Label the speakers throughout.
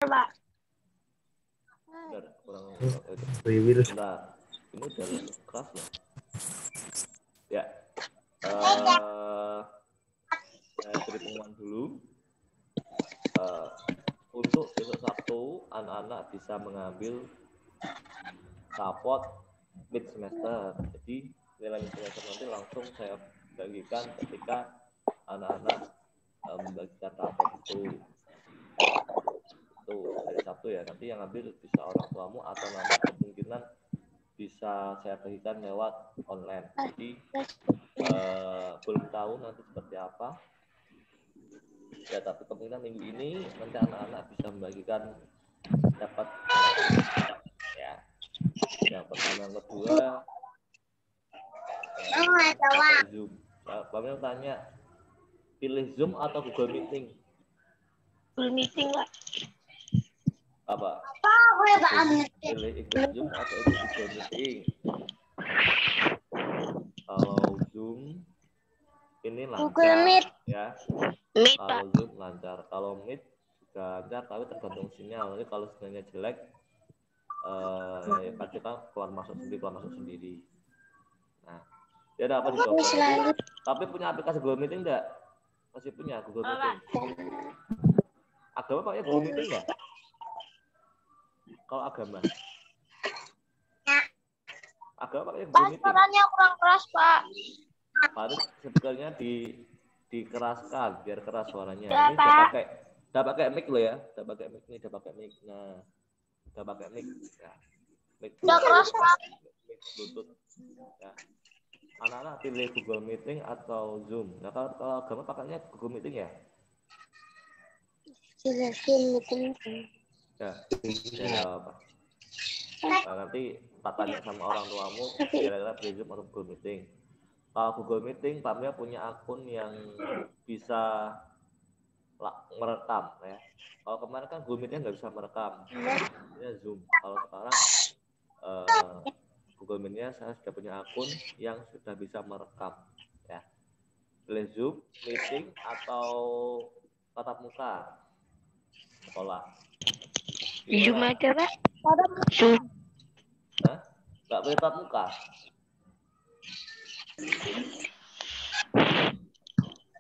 Speaker 1: Pak.
Speaker 2: Benar, kurang
Speaker 3: Wiwil.
Speaker 2: Bentar. Ini udah keras ya. Ya. Saya beri pengumuman dulu. Untuk besok Sabtu, anak-anak bisa mengambil rapot mid semester. Jadi nilai mid semester nanti langsung saya bagikan ketika anak-anak membagikan rapot itu. Itu hari Sabtu ya. Nanti yang ambil bisa orang tuamu atau nanti kemungkinan bisa saya bagikan lewat online. Jadi belum tahu nanti seperti apa. Ya, tapi kemungkinan minggu ini nanti anak-anak bisa membagikan dapat ya. Yang pertama, yang kedua Zoom. Kami tanya, pilih Zoom atau Google Meeting?
Speaker 1: Google Meeting, Pak.
Speaker 2: Apa? Pilih ikut Zoom atau ikut Google Meeting? Kalau Zoom ini lancar ya. Kalau Zoom lancar, kalau Meet juga lancar, tapi tergantung sinyal. Jadi kalau sinyalnya jelek, ya kita keluar masuk sendiri. Nah, dia ada apa di Google? Tapi punya aplikasi Google Meeting enggak? Masih punya Google Meeting. Agama pakai Google Meeting enggak? Kalau agama pakai Google Meeting.
Speaker 1: Suaranya kurang keras, Pak.
Speaker 2: Harus sebetulnya dikeraskan biar keras suaranya.
Speaker 1: Ya,
Speaker 2: Ini udah pakai mic loh ya. Udah pakai mic. Nah, udah pakai mic. Ya. Mic
Speaker 1: udah keras, Pak.
Speaker 2: Mic Bluetooth. Ya. Anak-anak pilih Google Meeting atau Zoom. Nah, kalau agama pakainya Google Meeting ya? Ya. Ya apa? Nah, nanti tak tanya sama orang tuamu kira-kira pilih Zoom atau Google Meeting. Kalau Google Meeting, Pak Mia punya akun yang bisa merekam ya. Kalau kemarin kan Google Meeting nggak bisa merekam, ini Zoom. Kalau sekarang Google Meet-nya saya sudah punya akun yang sudah bisa merekam ya. Pilih Zoom, meeting atau tatap muka sekolah.
Speaker 1: Zoom aja, Pak. Zoom.
Speaker 2: Hah? Nggak boleh tatap muka?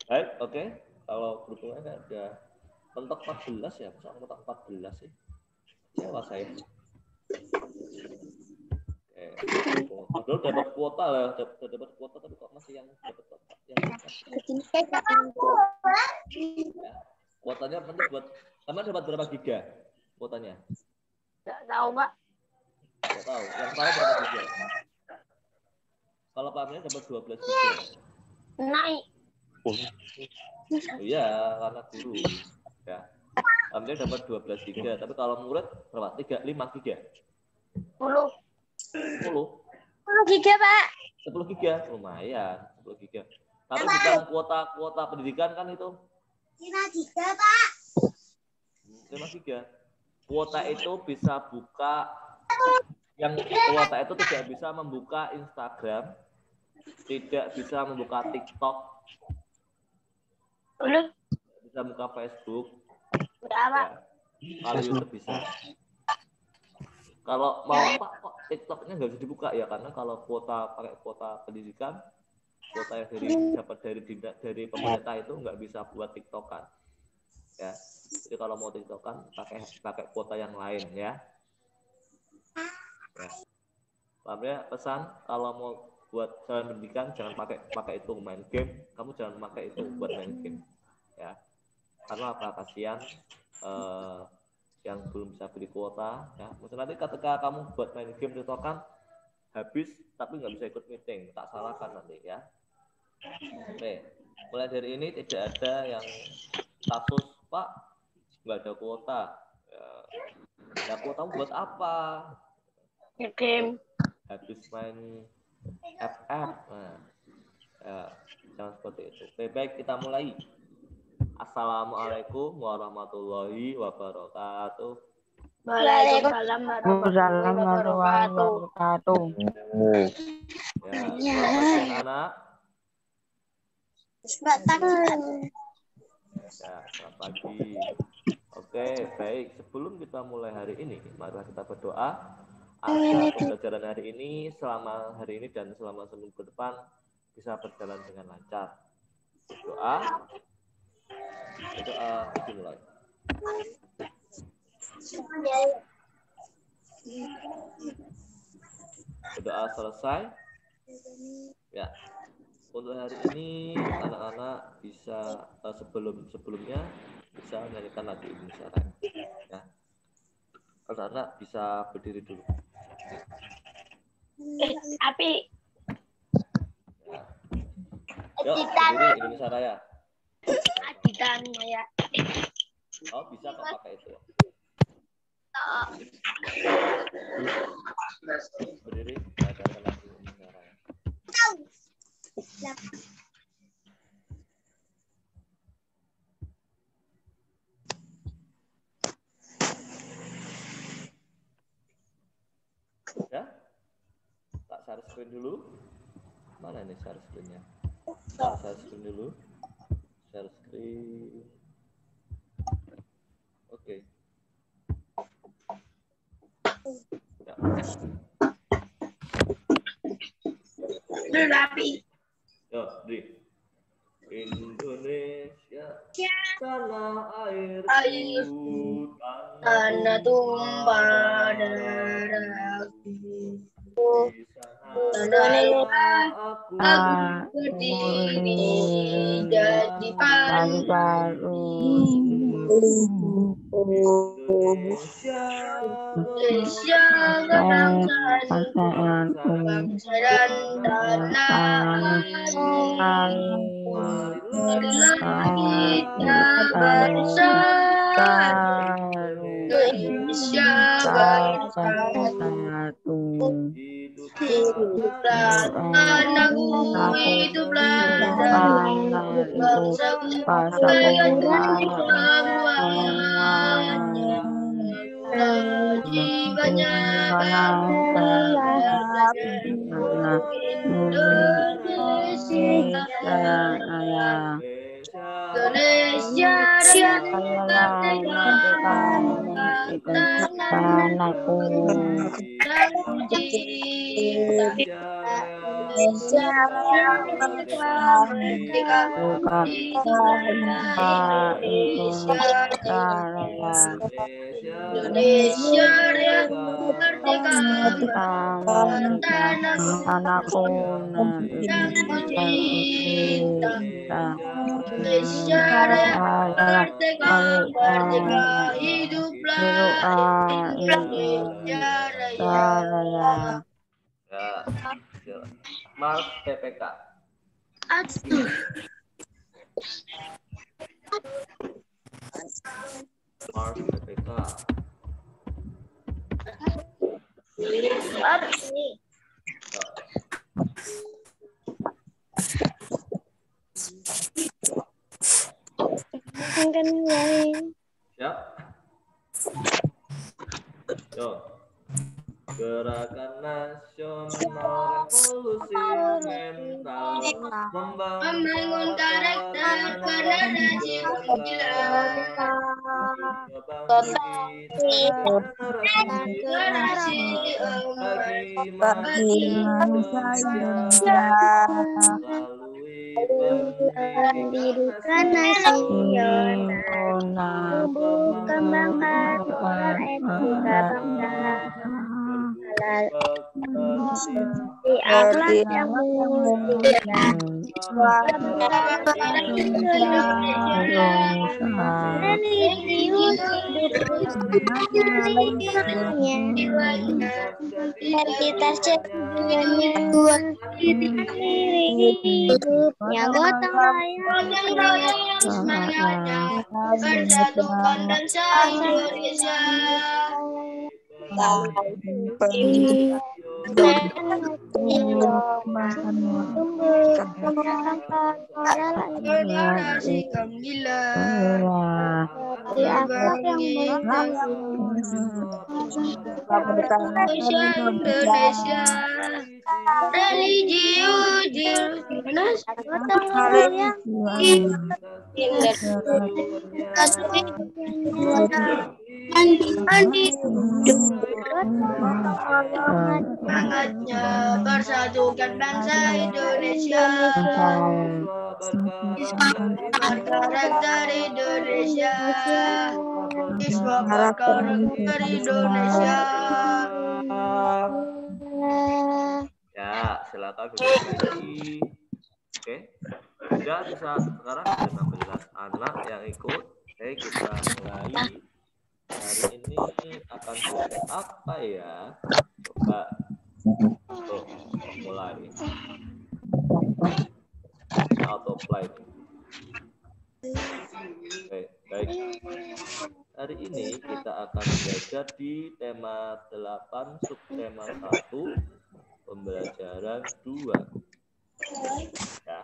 Speaker 2: Baik, oke. Kalau berhubungan ada mentok 14 ya, masa mentok 14 sih? Kecewa saya. Padahal dapat kuota lah, dapat kuota tapi kok masih yang dapat yang ya. Kuotanya penting buat teman dapat berapa giga kuotanya?
Speaker 1: Nggak tahu, Pak.
Speaker 2: Nggak tahu. Yang tahu berapa giga? Kalau Pak Amir dapat 12 giga.
Speaker 1: Naik.
Speaker 2: Iya, karena guru. Ya. Amir dapat 12 giga, tapi kalau murid berapa? 5 giga.
Speaker 1: 10
Speaker 2: 10
Speaker 1: giga, Pak.
Speaker 2: 10 giga, lumayan 10 giga. Tapi bukan kuota pendidikan kan itu?
Speaker 1: 5 giga, Pak.
Speaker 2: 5 giga. Kuota itu bisa buka, yang kuota itu tidak bisa membuka Instagram, tidak bisa membuka TikTok, bisa buka Facebook. Ya. Kalau YouTube bisa. Kalau mau Pak, kok TikToknya nggak bisa dibuka ya, karena kalau pakai kuota pendidikan, kuota yang dapat dari pemerintah itu nggak bisa buat TikTokan. Ya, jadi kalau mau TikTokan pakai kuota yang lain ya. Ya. Paham ya? Pesan kalau mau buat jalan pendidikan jangan pakai itu main game, kamu jangan pakai itu buat main game. Ya. Karena apa? Kasihan yang belum bisa beli kuota ya. Maksudnya nanti ketika kamu buat main game TikTokan habis tapi nggak bisa ikut meeting, tak salahkan nanti ya. Oke, mulai dari ini tidak ada yang kasus Pak nggak ada kuota ya kuota buat apa?
Speaker 1: Game.
Speaker 2: Habis main FF. Nah, ya, jangan seperti itu. Oke, baik, kita mulai. Assalamualaikum warahmatullahi wabarakatuh.
Speaker 1: Waalaikumsalam warahmatullahi wabarakatuh.
Speaker 2: Ya, selamat anak. Ya, selamat pagi. Oke, Oke, baik. Sebelum kita mulai hari ini, mari kita berdoa agar pembelajaran hari ini, selama hari ini dan selama seminggu ke depan bisa berjalan dengan lancar. Berdoa dimulai. Berdoa selesai. Ya. Untuk hari ini anak-anak bisa sebelumnya bisa menyanyikan lagu Indonesia Raya. Ya. Anak-anak bisa berdiri dulu.
Speaker 1: Api.
Speaker 2: Ya. Yuk, berdiri Indonesia Raya.
Speaker 1: Aditan ya.
Speaker 2: Oh, bisa kok pakai itu. Berdiri, ada lagu Indonesia Raya. Ya, tak share screen dulu. Mana nih share screen-nya? Tak share screen dulu. Share screen. Oke. Ya.
Speaker 1: Berapi.
Speaker 2: Yo, Dri. Indonesia, tanah airku,
Speaker 1: Tanah tumpah darahku.
Speaker 2: di sana aku
Speaker 1: berdiri jadi palu baru. Indonesia bangsa dan tanah air. Marilah kita bersatu. Indonesia bersatu. Hiduplah anakku, hiduplah bangsa semuanya. Jiwanya Indonesia tanahku dan cinta Indonesia merdeka Indonesia merdeka tanahku yang cinta Indonesia merdeka hiduplah Indonesia Raya.
Speaker 2: Ya, Mars PPK. Mars PPK. Siap. Yo. Gerakan nasional revolusi mental membangun karakter dan jiwa generasi bagi manusia melalui pendidikan nasional kembangkan moral etika bangsa di akhlak yang mulia religius identitas ceritanya hidupnya gotong royong semangatnya persatukan bangsa Indonesia
Speaker 3: generasi gila Indonesia religius semangatnya bersatukan bangsa Indonesia karakter Indonesia siswa karakter Indonesia.
Speaker 2: Ya, silakan duduk lagi. Oke. Sudah bisa sekarang ada 16 anak yang ikut. Oke, kita mulai. Hari ini akan belajar apa ya? Coba untuk mulai. Auto play. Oke, baik. Hari ini kita akan belajar di tema 8, subtema 1, pembelajaran 2. Ya,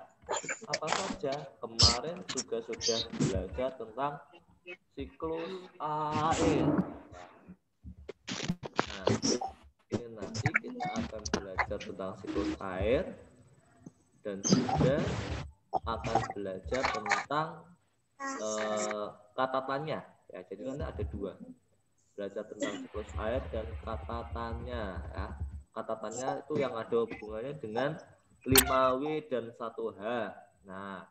Speaker 2: apa saja? Kemarin juga sudah belajar tentang siklus air. Nah, ini nanti kita akan belajar tentang siklus air dan juga akan belajar tentang katatannya. Ya, jadi nanti ada 2. Belajar tentang siklus air dan katatannya. Ya. Katatannya itu yang ada hubungannya dengan 5W dan 1H. Nah,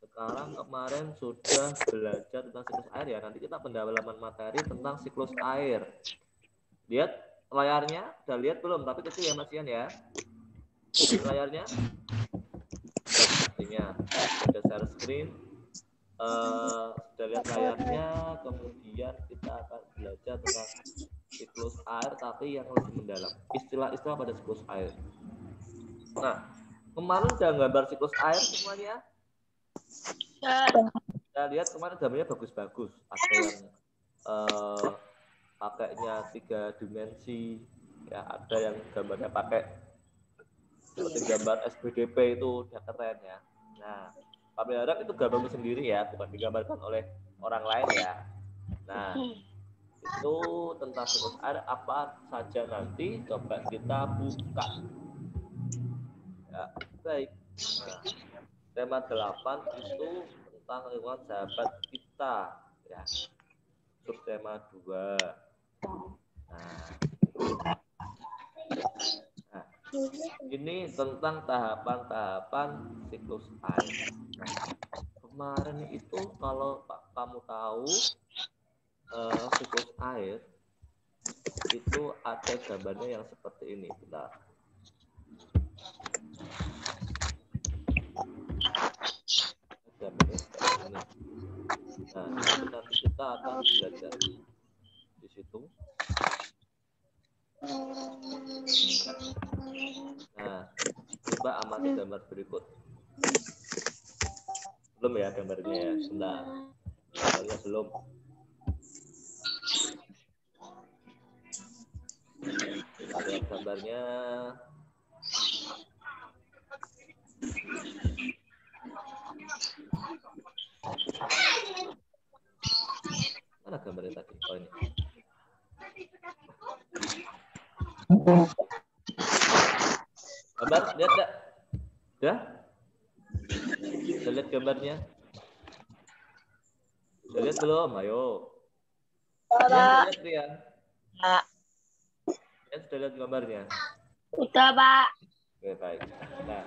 Speaker 2: sekarang kemarin sudah belajar tentang siklus air ya. Nanti kita pendalaman materi tentang siklus air. Lihat layarnya, udah lihat belum? Tapi kecil ya Mas Ian ya. Lihat layarnya. Artinya ada share screen. Sudah lihat layarnya, kemudian kita akan belajar tentang siklus air tapi yang lebih mendalam. Istilah-istilah pada siklus air. Nah, kemarin udah gambar siklus air semuanya. Kita lihat kemarin gambarnya bagus-bagus. Ada yang pakainya 3 dimensi, ya ada yang gambarnya pakai seperti gambar SPDP itu udah keren ya. Nah, kami harap itu gambarmu sendiri ya, bukan digambarkan oleh orang lain ya. Nah, itu tentang siklus air apa saja nanti coba kita buka. Ya, baik. Nah, tema 8 itu tentang lingkungan sahabat kita ya. Subtema 2. Nah, ini tentang tahapan-tahapan siklus air. Nah, kemarin itu kalau kamu tahu siklus air itu ada gambarnya yang seperti ini. Bentar. Gambarnya seperti ini. Nah, nanti kita akan belajar di situ. Nah, coba amati gambar berikut. Belum ya gambarnya ya, sebentar. Gambarnya belum. Kita lihat gambarnya. Mana gambarnya tadi? Oh ini. Gambar, lihat enggak? Udah? Udah lihat gambarnya? Udah lihat belum? Ayo. Lihat ya. Ya, sudah lihat gambarnya?
Speaker 3: Udah, Pak.
Speaker 2: Oke, baik. Nah,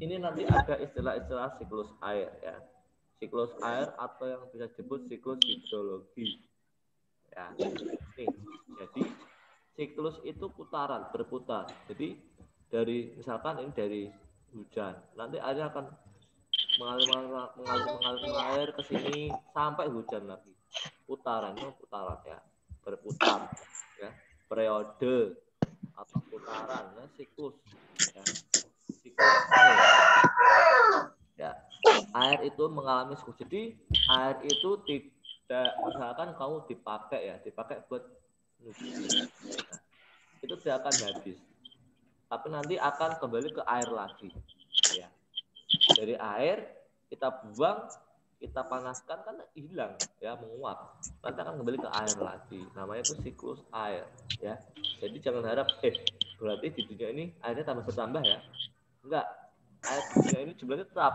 Speaker 2: ini nanti ada istilah-istilah siklus air ya. Siklus air atau yang bisa disebut siklus hidrologi. Ya. Nih, jadi siklus itu putaran, berputar. Jadi dari misalkan ini dari hujan, nanti airnya akan mengalir ke sini sampai hujan lagi. Putaran ya, berputar ya. Periode atau putaran ya, siklus ya. Siklus air. Ya. Air itu mengalami siklus. Jadi air itu tidak misalkan kamu dipakai buat nyuci. Nah, itu tidak akan habis. tapi nanti akan kembali ke air lagi. Ya. Dari air kita buang, kita panaskan kan hilang, ya, menguap. Nanti akan kembali ke air lagi. Namanya itu siklus air, ya. Jadi jangan harap, berarti di dunia ini airnya tambah bertambah ya. Enggak. Air di dunia ini jumlahnya tetap.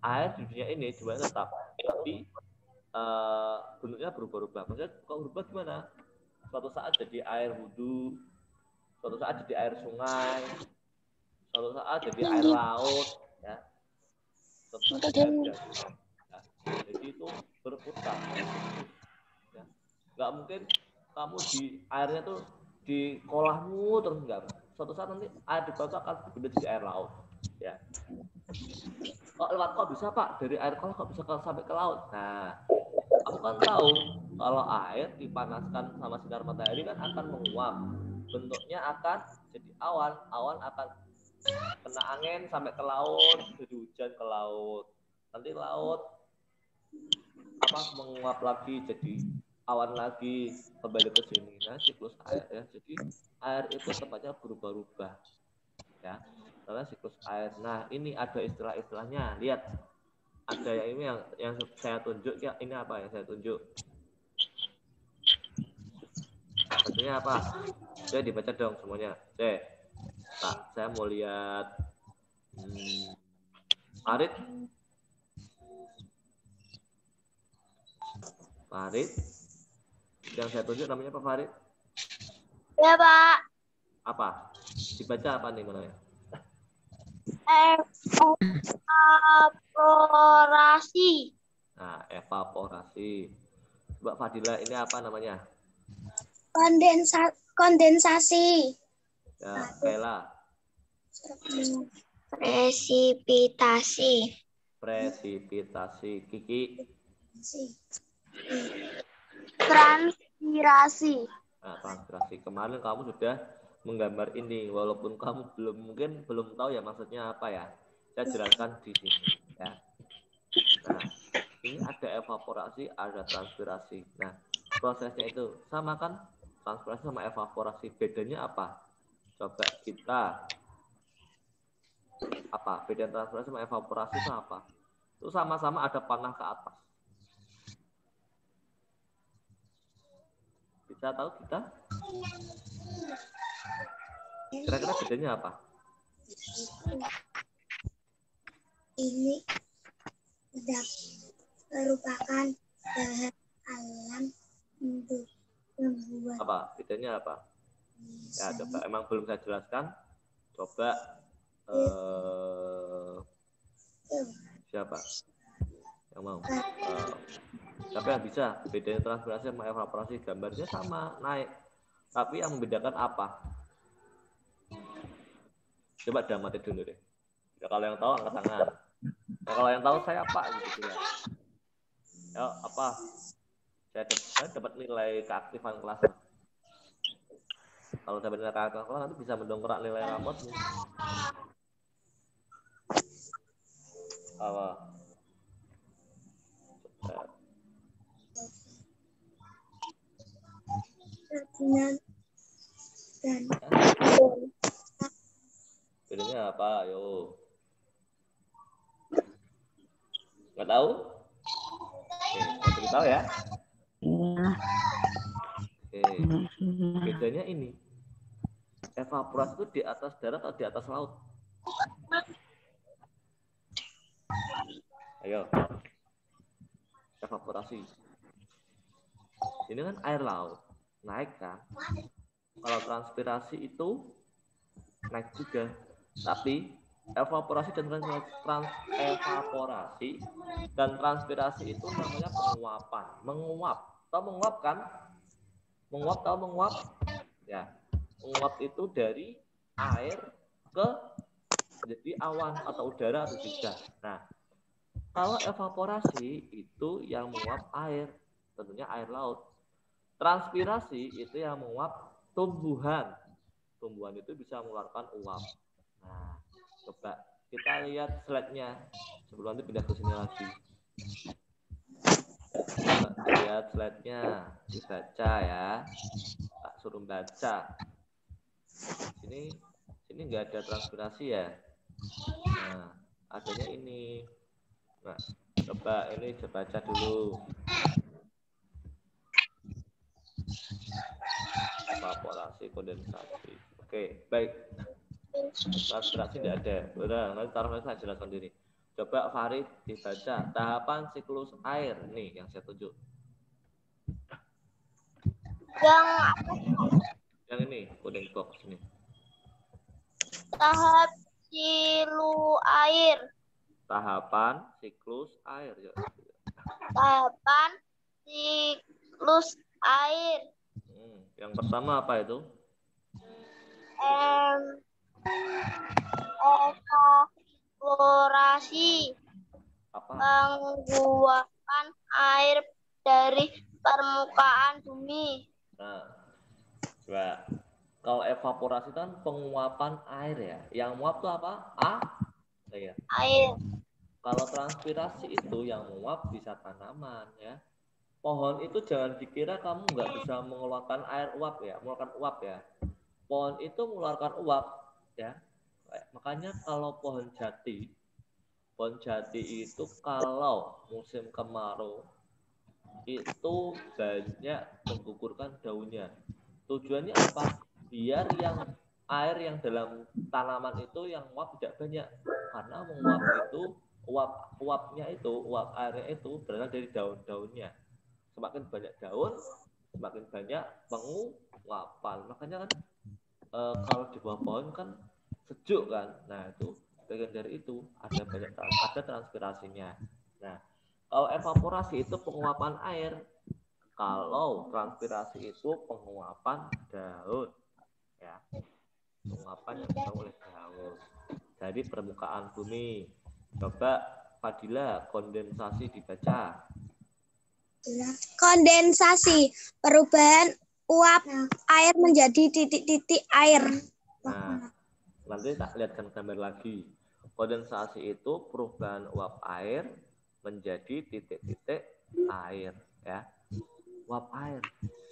Speaker 2: Air di dunia ini jumlahnya tetap. Tapi bentuknya berubah-ubah. Maksudnya kalau berubah gimana? Suatu saat jadi air wudhu, suatu saat jadi air sungai, suatu saat jadi air laut, ya. Suatu saat jadi air danau. Ya. Jadi itu berputar. Ya. Nggak mungkin kamu di airnya tuh di kolahmu terus, enggak. Suatu saat nanti air di bawah akan berubah jadi air laut. Ya. Kok lewat kok bisa Pak? Dari air kolah kok bisa sampai ke laut? Nah, kamu kan tahu kalau air dipanaskan sama sinar matahari kan akan menguap. Bentuknya akan jadi awan. Awan akan kena angin sampai ke laut, jadi hujan ke laut. Nanti laut menguap lagi jadi awan lagi, kembali ke sini. Nah, siklus air ya. Jadi air itu tempatnya berubah-ubah. Ya. Karena siklus air. Nah, ini ada istilah-istilahnya. Lihat. Ada yang ini yang saya tunjuk, ya. Ini apa yang saya tunjuk? Maksudnya apa? Saya dibaca dong semuanya. Saya mau lihat Farid. Farid. Yang saya tunjuk namanya Pak Farid?
Speaker 3: Ya, Pak.
Speaker 2: Apa? Dibaca apa nih namanya?
Speaker 3: Evaporasi.
Speaker 2: Nah, evaporasi. Mbak Fadila, ini apa namanya?
Speaker 3: Kondensasi.
Speaker 2: Ya, Kayla.
Speaker 3: Presipitasi.
Speaker 2: Presipitasi. Kiki.
Speaker 3: Transpirasi.
Speaker 2: Nah, transpirasi. Kemarin kamu sudah menggambar ini, walaupun kamu belum tahu ya maksudnya apa ya. Saya jelaskan di sini ya. Nah, ini ada evaporasi, ada transpirasi. Nah, prosesnya itu sama kan? Transpirasi sama evaporasi. Bedanya apa? Coba kita apa? Beda transpirasi sama evaporasi itu apa? Itu sama-sama ada panah ke atas. Bisa tahu kita? Kira-kira bedanya apa?
Speaker 3: Ini merupakan bahan alam untuk membuat.
Speaker 2: Apa? Bedanya apa? Ya, coba. Emang belum saya jelaskan. Coba siapa yang mau? Siapa yang bisa? Bedanya transpirasi sama evaporasi, gambarnya sama, naik. Tapi yang membedakan apa? Coba damati dulu deh. Ya, kalau yang tahu angkat tangan. Nah, kalau yang tahu saya apa gitu ya. Ya, apa? Saya dapat nilai keaktifan kelas. Kalau dapat nilai keaktifan kelas nanti bisa mendongkrak nilai rapotmu. Apa? Bedanya apa? Ayo. Nggak tahu? Oke, saya beritahu ya. Oke. Bedanya ini. Evaporasi itu di atas darat atau di atas laut? Ayo. Evaporasi. Ini kan air laut. Naik kan? Kalau transpirasi itu naik juga. Tapi evaporasi dan transpirasi itu namanya penguapan. Menguap. Tahu menguap kan? Tahu menguap? Ya. Menguap itu dari air ke jadi awan atau udara atau juga. Nah, kalau evaporasi itu yang menguap air, tentunya air laut. Transpirasi itu yang menguap tumbuhan. Tumbuhan itu bisa mengeluarkan uap. Nah, coba kita lihat slide-nya sebelum nanti pindah ke sini lagi. Coba lihat slide-nya, dibaca ya. Tak suruh baca. Ini nggak ada transpirasi ya. Nah, adanya ini. Nah, coba ini baca dulu. Evaporasi, kondensasi. Oke, baik. Transpirasi tidak ada. Udah, nanti taruh saya jelaskan sendiri. Coba Farid dibaca tahapan siklus air nih yang saya tunjuk. Yang ini coding box ini.
Speaker 3: Tahap silu air.
Speaker 2: Tahapan siklus air. Yuk.
Speaker 3: Tahapan siklus air.
Speaker 2: Yang pertama apa itu?
Speaker 3: Evaporasi.
Speaker 2: Apa?
Speaker 3: Penguapan air dari permukaan bumi.
Speaker 2: Nah, coba. Kalau evaporasi kan penguapan air ya. Yang menguap itu apa? Iya.
Speaker 3: Air.
Speaker 2: Kalau transpirasi itu yang menguap bisa tanaman ya. Pohon itu jangan dikira kamu nggak bisa mengeluarkan air uap ya, mengeluarkan uap ya. Pohon itu mengeluarkan uap ya. Makanya kalau pohon jati itu kalau musim kemarau itu banyak menggugurkan daunnya. Tujuannya apa? Biar yang air yang dalam tanaman itu yang menguap tidak banyak. Karena menguap itu uap airnya itu berasal dari daun-daunnya. Semakin banyak daun, semakin banyak penguapan. Makanya kan kalau di bawah pohon kan sejuk kan. Nah, itu bagian dari itu ada transpirasinya. Nah, kalau evaporasi itu penguapan air. Kalau transpirasi itu penguapan daun. Ya. Penguapan yang dilakukan oleh daun dari permukaan bumi. Coba Fadila, kondensasi dibaca.
Speaker 3: Kondensasi, perubahan uap air menjadi titik-titik air.
Speaker 2: Nah, nanti tak lihatkan gambar lagi. Kondensasi itu perubahan uap air menjadi titik-titik air, ya. Uap air,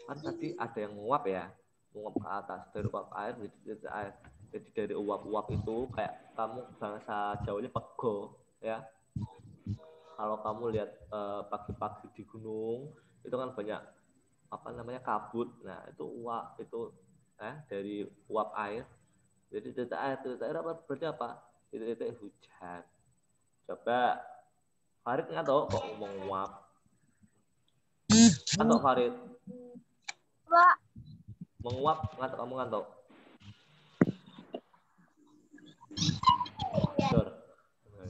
Speaker 2: kan tadi ada yang menguap ya, menguap ke atas dari uap air menjadi titik air. Jadi dari uap-uap itu kayak kamu bahasa Jawanya pego, ya. Kalau kamu lihat pagi-pagi di gunung itu kan banyak apa namanya kabut. Nah itu uap itu dari uap air. Jadi titik air apa berarti apa? Titik hujan. Coba Farid ngantuk kok menguap. Ngantuk Farid.
Speaker 3: Pak.
Speaker 2: Menguap ngantuk kamu ngantuk. Tidur.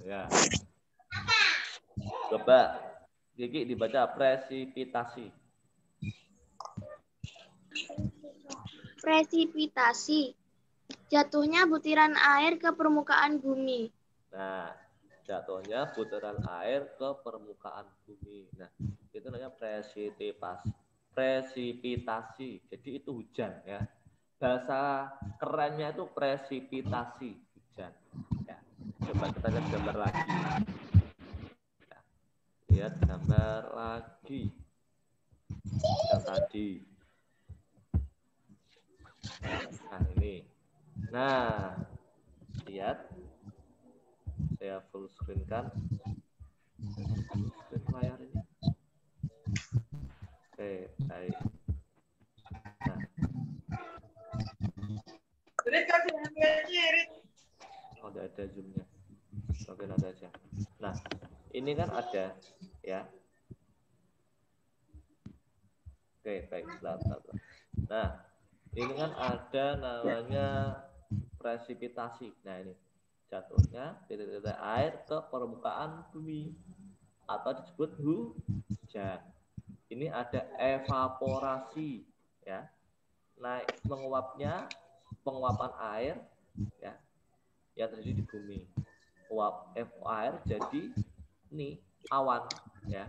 Speaker 2: Ya. Coba Gigi dibaca presipitasi.
Speaker 3: Presipitasi, jatuhnya butiran air ke permukaan bumi.
Speaker 2: Nah, jatuhnya butiran air ke permukaan bumi. Nah, itu namanya presipitasi. Jadi itu hujan ya. Bahasa kerennya itu presipitasi, hujan. Ya. Coba kita lihat gambar lagi. Ya. Lihat gambar lagi. Yang tadi. Nah, ini. Nah, lihat. Saya full screen kan. Full screen layar ini. Oke, baik. Nah. Oh, ada zoomnya. Oke, nanti aja. Nah, ini kan ada ya. Oke, baik. Nah, ini kan ada namanya presipitasi. Nah, ini jatuhnya titik-titik air ke permukaan bumi atau disebut hujan. Ini ada evaporasi ya. Naik penguapan air ya yang terjadi di bumi. Uap air jadi ini awan ya.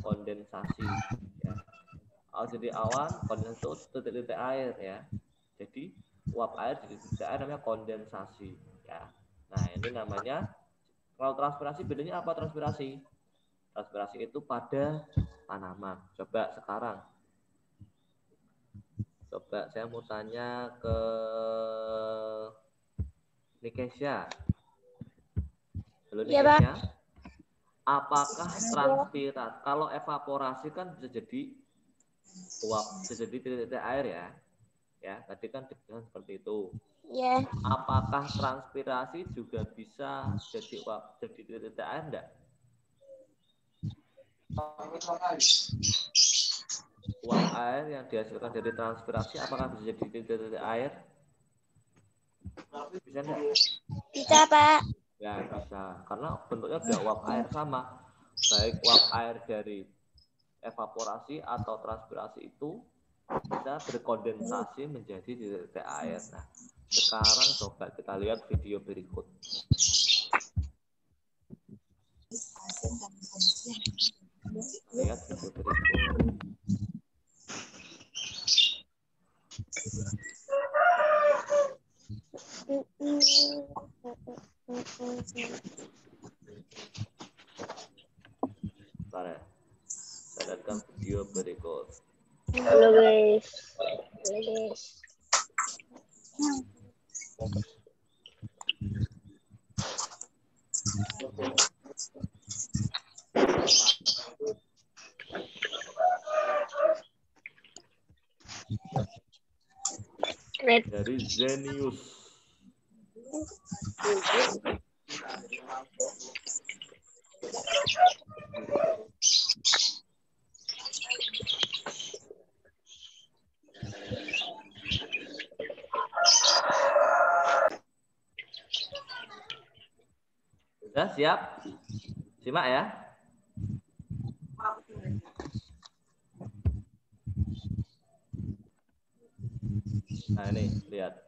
Speaker 2: Kondensasi ya. Jadi awan, kondensasi itu titik-titik air ya. Jadi uap air jadi titik air namanya kondensasi ya. Nah, ini namanya kalau transpirasi bedanya apa transpirasi? Transpirasi itu pada tanaman. Coba sekarang. Coba saya mau tanya ke Nikesha. Halo
Speaker 3: Iya, Pak.
Speaker 2: Nikesha. Apakah transpirat? Kalau evaporasi kan bisa jadi uap, bisa jadi titik-titik air ya. Ya, tadi kan dibilang seperti itu.
Speaker 3: Iya.
Speaker 2: Apakah transpirasi juga bisa jadi uap, jadi titik-titik air enggak? Uap air yang dihasilkan dari transpirasi apakah bisa jadi titik-titik air? Bisa enggak?
Speaker 3: Bisa, Pak.
Speaker 2: Ya, bisa. Karena bentuknya udah uap air sama. Baik uap air dari evaporasi atau transpirasi itu bisa berkondensasi menjadi titik-titik air. Nah, sekarang coba kita lihat video berikut. Lihat video berikut. Bentar ya. Saya lihatkan video berikut.
Speaker 3: Halo, guys. Halo, guys.
Speaker 2: Dari Zenius. Sudah siap? Simak ya. Nah ini, lihat.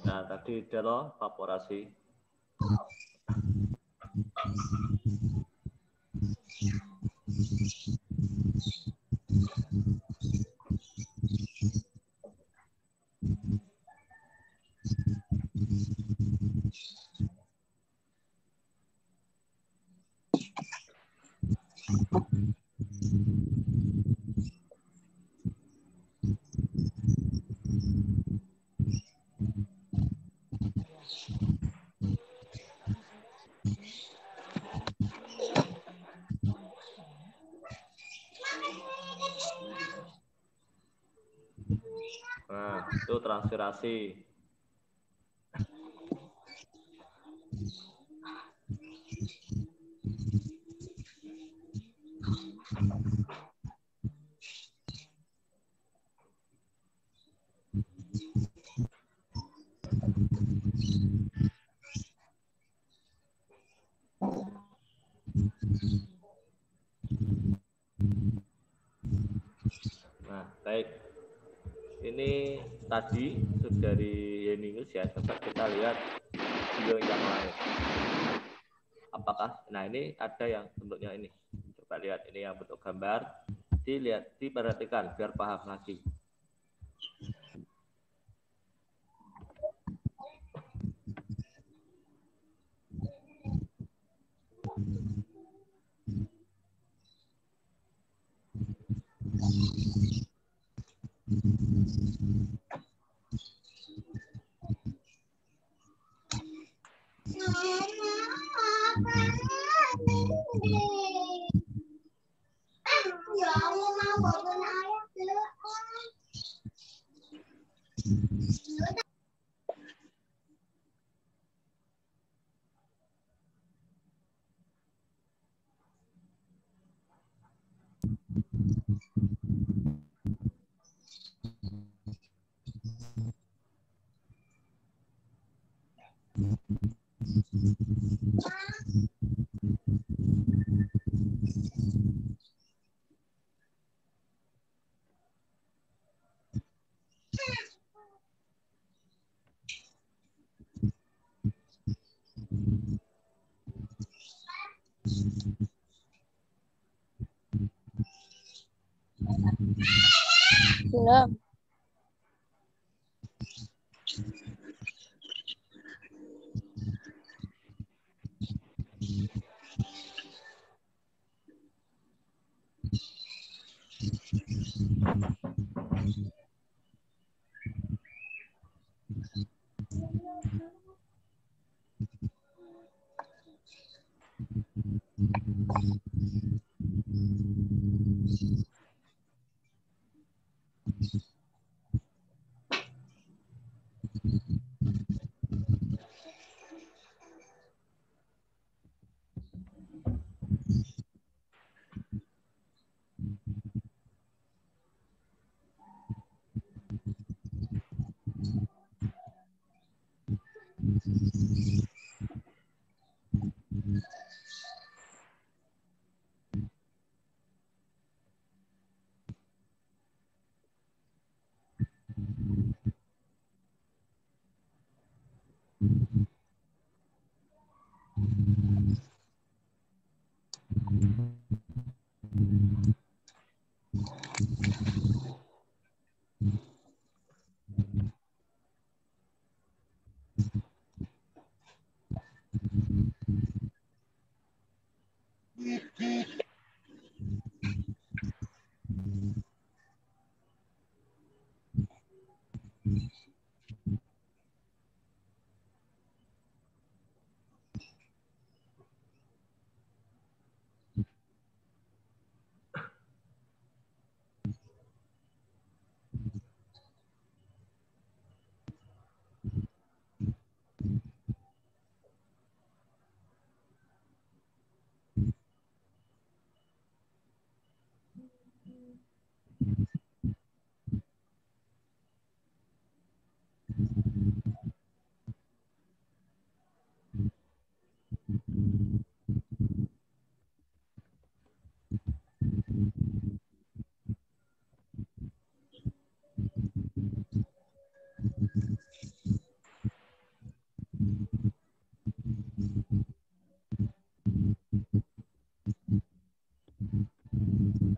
Speaker 2: Nah, tadi adalah evaporasi. Nah, itu transpirasi. Nah, baik. Ini tadi dari Yenius ya. Coba kita lihat video yang lain. Apakah, nah ini ada yang bentuknya ini. Coba lihat, ini yang bentuk gambar. Dilihat, diperhatikan biar paham lagi.
Speaker 3: Belum.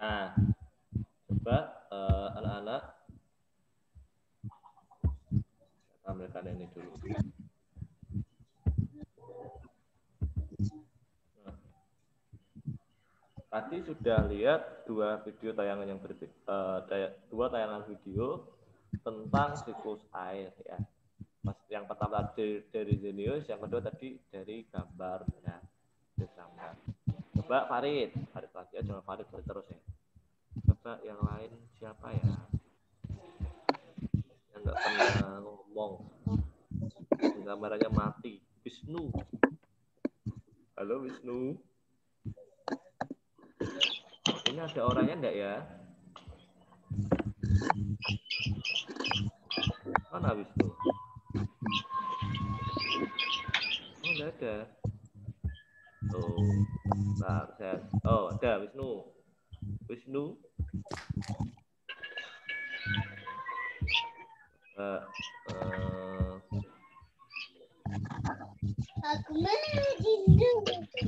Speaker 3: Nah, coba anak-anak tampilkan ini dulu. Nah, tadi sudah lihat dua video tayangan yang dua tayangan video tentang siklus air ya. Mas, yang pertama dari Zenius, yang kedua tadi dari gambar ya. Dari gambar. Coba Farid lagi aja, Farid terus ya. Coba yang lain siapa ya?
Speaker 2: suaranya mati. Wisnu. Halo Wisnu. Ini ada orangnya enggak ya? Mana Wisnu? Oh, enggak ada. Tuh. Nah, oh, ada Wisnu. Wisnu.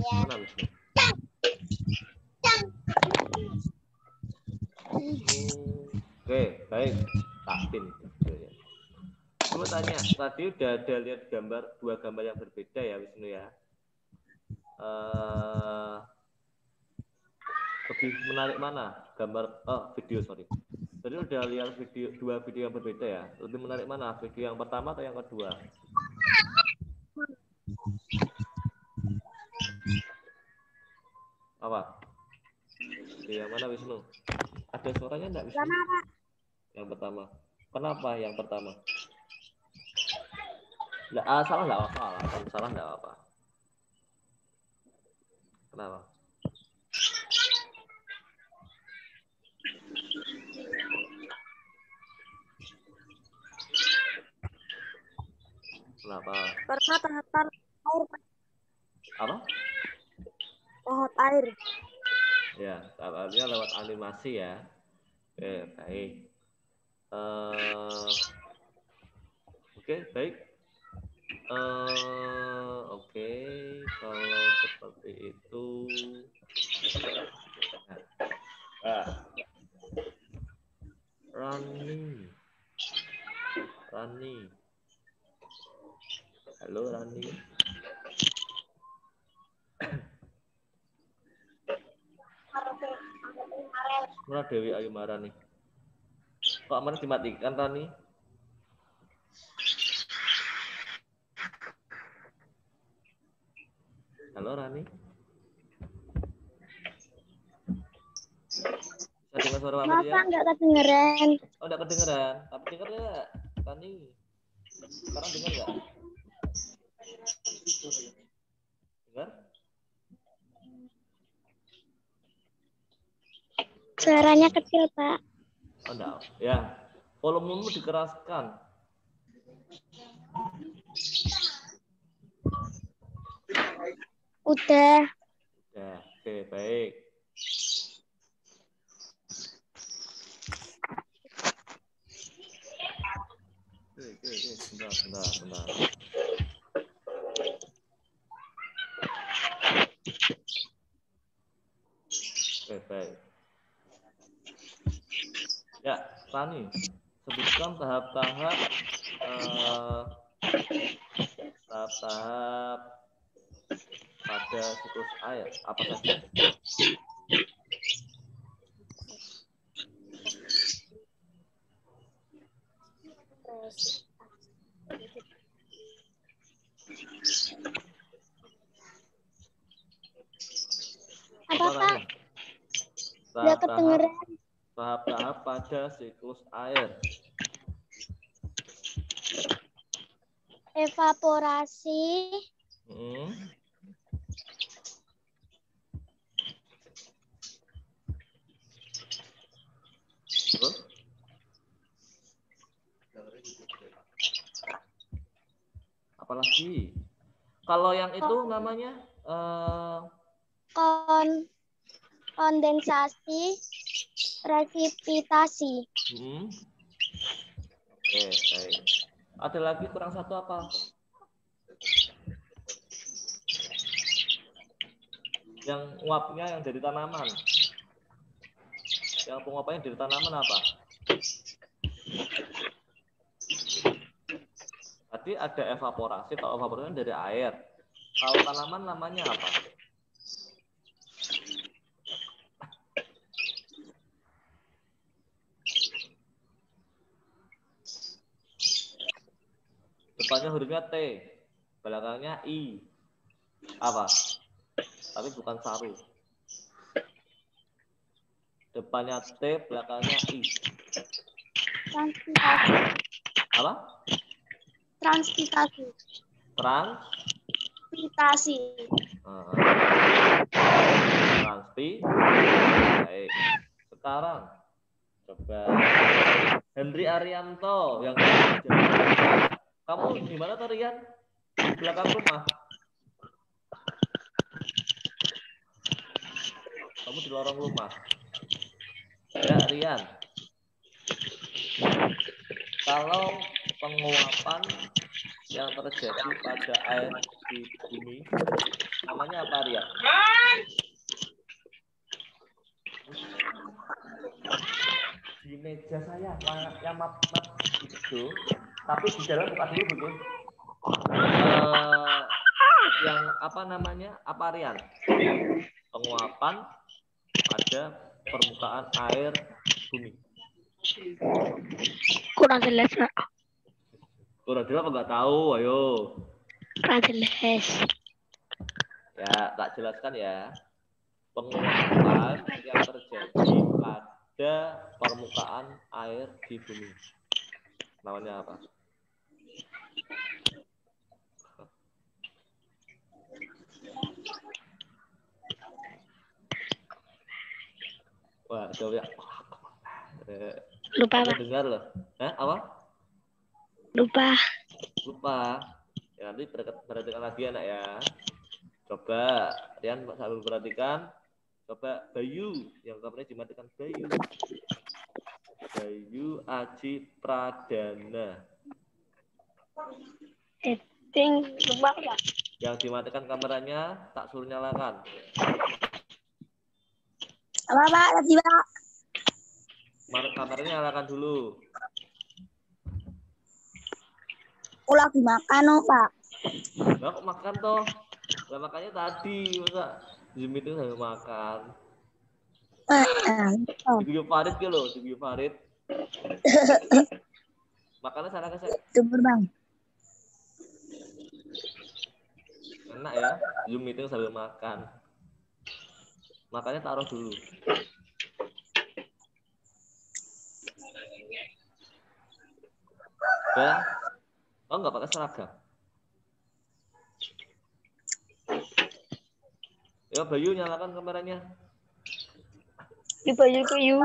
Speaker 2: Mana Wisnu? Oke, baik. Tak pin. Coba tanya, tadi udah ada lihat dua gambar yang berbeda ya Wisnu ya. Lebih menarik mana? Video, sorry. Tadi udah lihat dua video yang berbeda ya. Lebih menarik mana? Video yang pertama atau yang kedua? Apa? Video yang mana Wisnu? Ada suaranya enggak Wisnu? Yang pertama. Kenapa yang pertama? Salah enggak apa-apa. Salah enggak apa-apa. Kenapa? Kenapa?
Speaker 4: Karena tahan air.
Speaker 2: Apa?
Speaker 4: Pohon air.
Speaker 2: Ya, artinya lewat animasi ya. Oke, baik. Oke, baik. Oke, kalau seperti itu. Rani. Halo Rani. Mana Dewi Ayu Marani? Kok mana dimatikan Rani? Halo Rani. Bisa dengar suara Mama dia?
Speaker 4: Masa nggak kedengeran?
Speaker 2: Oh, nggak kedengeran. Tapi dengar nggak, Rani? Sekarang dengar nggak? Dengar?
Speaker 4: Suaranya kecil, Pak.
Speaker 2: Oh, enggak. Ya, volumemu dikeraskan.
Speaker 4: Udah.
Speaker 2: Ya, oke, baik. Oke, sebentar. Oke, baik. Ya, Rani, sebutkan tahap-tahap pada siklus air. Apa saja?
Speaker 4: Apa, Pak? Nggak kedengeran.
Speaker 2: Tahap-tahap pada siklus air.
Speaker 4: Evaporasi.
Speaker 2: Terus? Apalagi? Kalau yang itu namanya
Speaker 4: kondensasi, presipitasi.
Speaker 2: Oke, baik. Ada lagi kurang satu apa? Yang uapnya yang dari tanaman. Yang penguapannya dari tanaman apa? Tadi ada evaporasi. Kalau evaporasi dari air. Kalau tanaman namanya apa? Depannya hurufnya T, belakangnya I. Apa? Tapi bukan saru. Depannya T, belakangnya I.
Speaker 4: Transpitasi.
Speaker 2: Apa?
Speaker 4: Transpitasi. Transpitasi.
Speaker 2: Baik. Sekarang coba Henry Arianto yang kamu di mana tuh Rian? Di belakang rumah. Kamu di lorong rumah. Ya, Rian. Kalau penguapan yang terjadi pada air di bumi, namanya apa, Rian? Di meja saya, yang map itu, tapi di dalam buka dulu betul. Yang apa namanya? Apa, Rian? Penguapan pada permukaan air bumi.
Speaker 4: Kurang jelas, Pak.
Speaker 2: Kurang jelas apa nggak tahu? Ayo.
Speaker 4: Kurang jelas.
Speaker 2: Ya, tak jelaskan ya. Penguapan yang terjadi pada permukaan air di bumi. Namanya apa? Wah, jawab ya.
Speaker 4: Lupa, Pak.
Speaker 2: Dengar loh. Apa?
Speaker 4: Lupa.
Speaker 2: Ya, nanti perhatikan lagi anak ya. Coba, Rian sambil perhatikan. Coba Bayu, yang kameranya dimatikan Bayu. Bayu Aji Pradana.
Speaker 4: Lupa, Pak.
Speaker 2: Yang dimatikan kameranya, tak suruh nyalakan.
Speaker 4: Apa, Pak? Tadi, Pak.
Speaker 2: Kameranya nyalakan dulu.
Speaker 4: Lagi makan, Pak.
Speaker 2: Nah, kok makan toh? Lah makannya tadi, masa Zoom itu sambil makan. Di video Farid ke lo, di video Farid. Makannya sana ke saya.
Speaker 4: Coba, Bang.
Speaker 2: Enak ya, Zoom meeting sambil makan. Makanya taruh dulu. Ya, oh nggak pakai seragam. Ya Bayu nyalakan kameranya.
Speaker 1: Di Bayu ke Yu.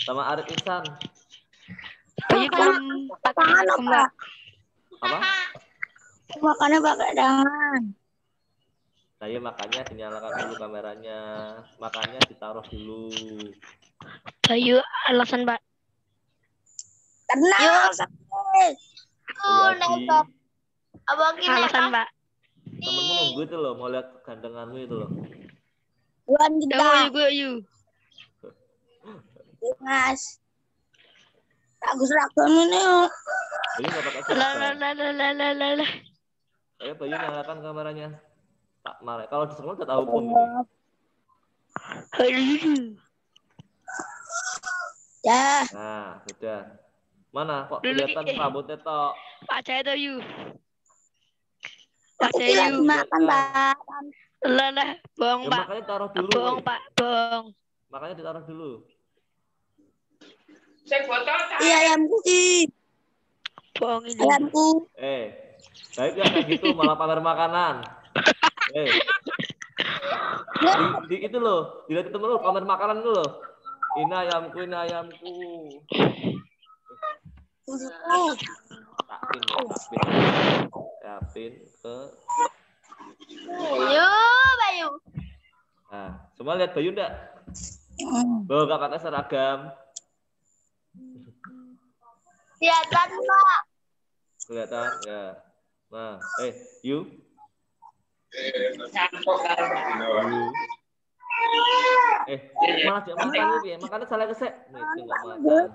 Speaker 2: Sama Arif Ihsan.
Speaker 1: Bayu belum pakai kembak.
Speaker 2: Apa?
Speaker 4: Makannya pakai tangan.
Speaker 2: Nah ya makanya dinyalakan dulu kameranya. Makanya ditaruh dulu.
Speaker 1: Bayu alasan, Pak.
Speaker 4: Tenang.
Speaker 2: Abang
Speaker 1: Alasan, Pak.
Speaker 2: temenmu nunggu itu loh, mau lihat gandenganmu itu loh.
Speaker 4: Buan kita.
Speaker 1: Yu.
Speaker 4: Mas. Aku seragam ini.
Speaker 2: Bayu nggak pakai seragam.
Speaker 1: Lah.
Speaker 2: Ayo Bayu nyalakan kameranya. Tak marah. Kalau di sekolah udah tahu pun ini.
Speaker 4: Ya.
Speaker 2: Nah, sudah. Mana kok kelihatan rambutnya toh?
Speaker 1: Pak Jaya tuh Yu. Pak
Speaker 4: Aku
Speaker 1: Jaya
Speaker 4: lagi
Speaker 1: Yu.
Speaker 4: makan, Pak.
Speaker 1: Lah, bohong,
Speaker 2: Ya,
Speaker 1: Pak.
Speaker 2: makanya taruh dulu.
Speaker 1: Bohong, Pak. Bohong.
Speaker 2: Makanya ditaruh dulu.
Speaker 4: Iya, ayamku sih.
Speaker 1: Bohong ini.
Speaker 4: Ayamku.
Speaker 2: Baik ya kayak gitu malah pamer makanan. Di itu loh, dilihat temen lu pamer makanan lu loh. Ini ayamku. Tapin ke
Speaker 4: Bayu.
Speaker 2: Nah, semua lihat Bayu enggak? Bawa gak pakai seragam.
Speaker 4: Kelihatan, Pak.
Speaker 2: Kelihatan ya. Nah, Yu. Malah dia makan nih, ya. Makannya salah kesek. Nih, enggak makan.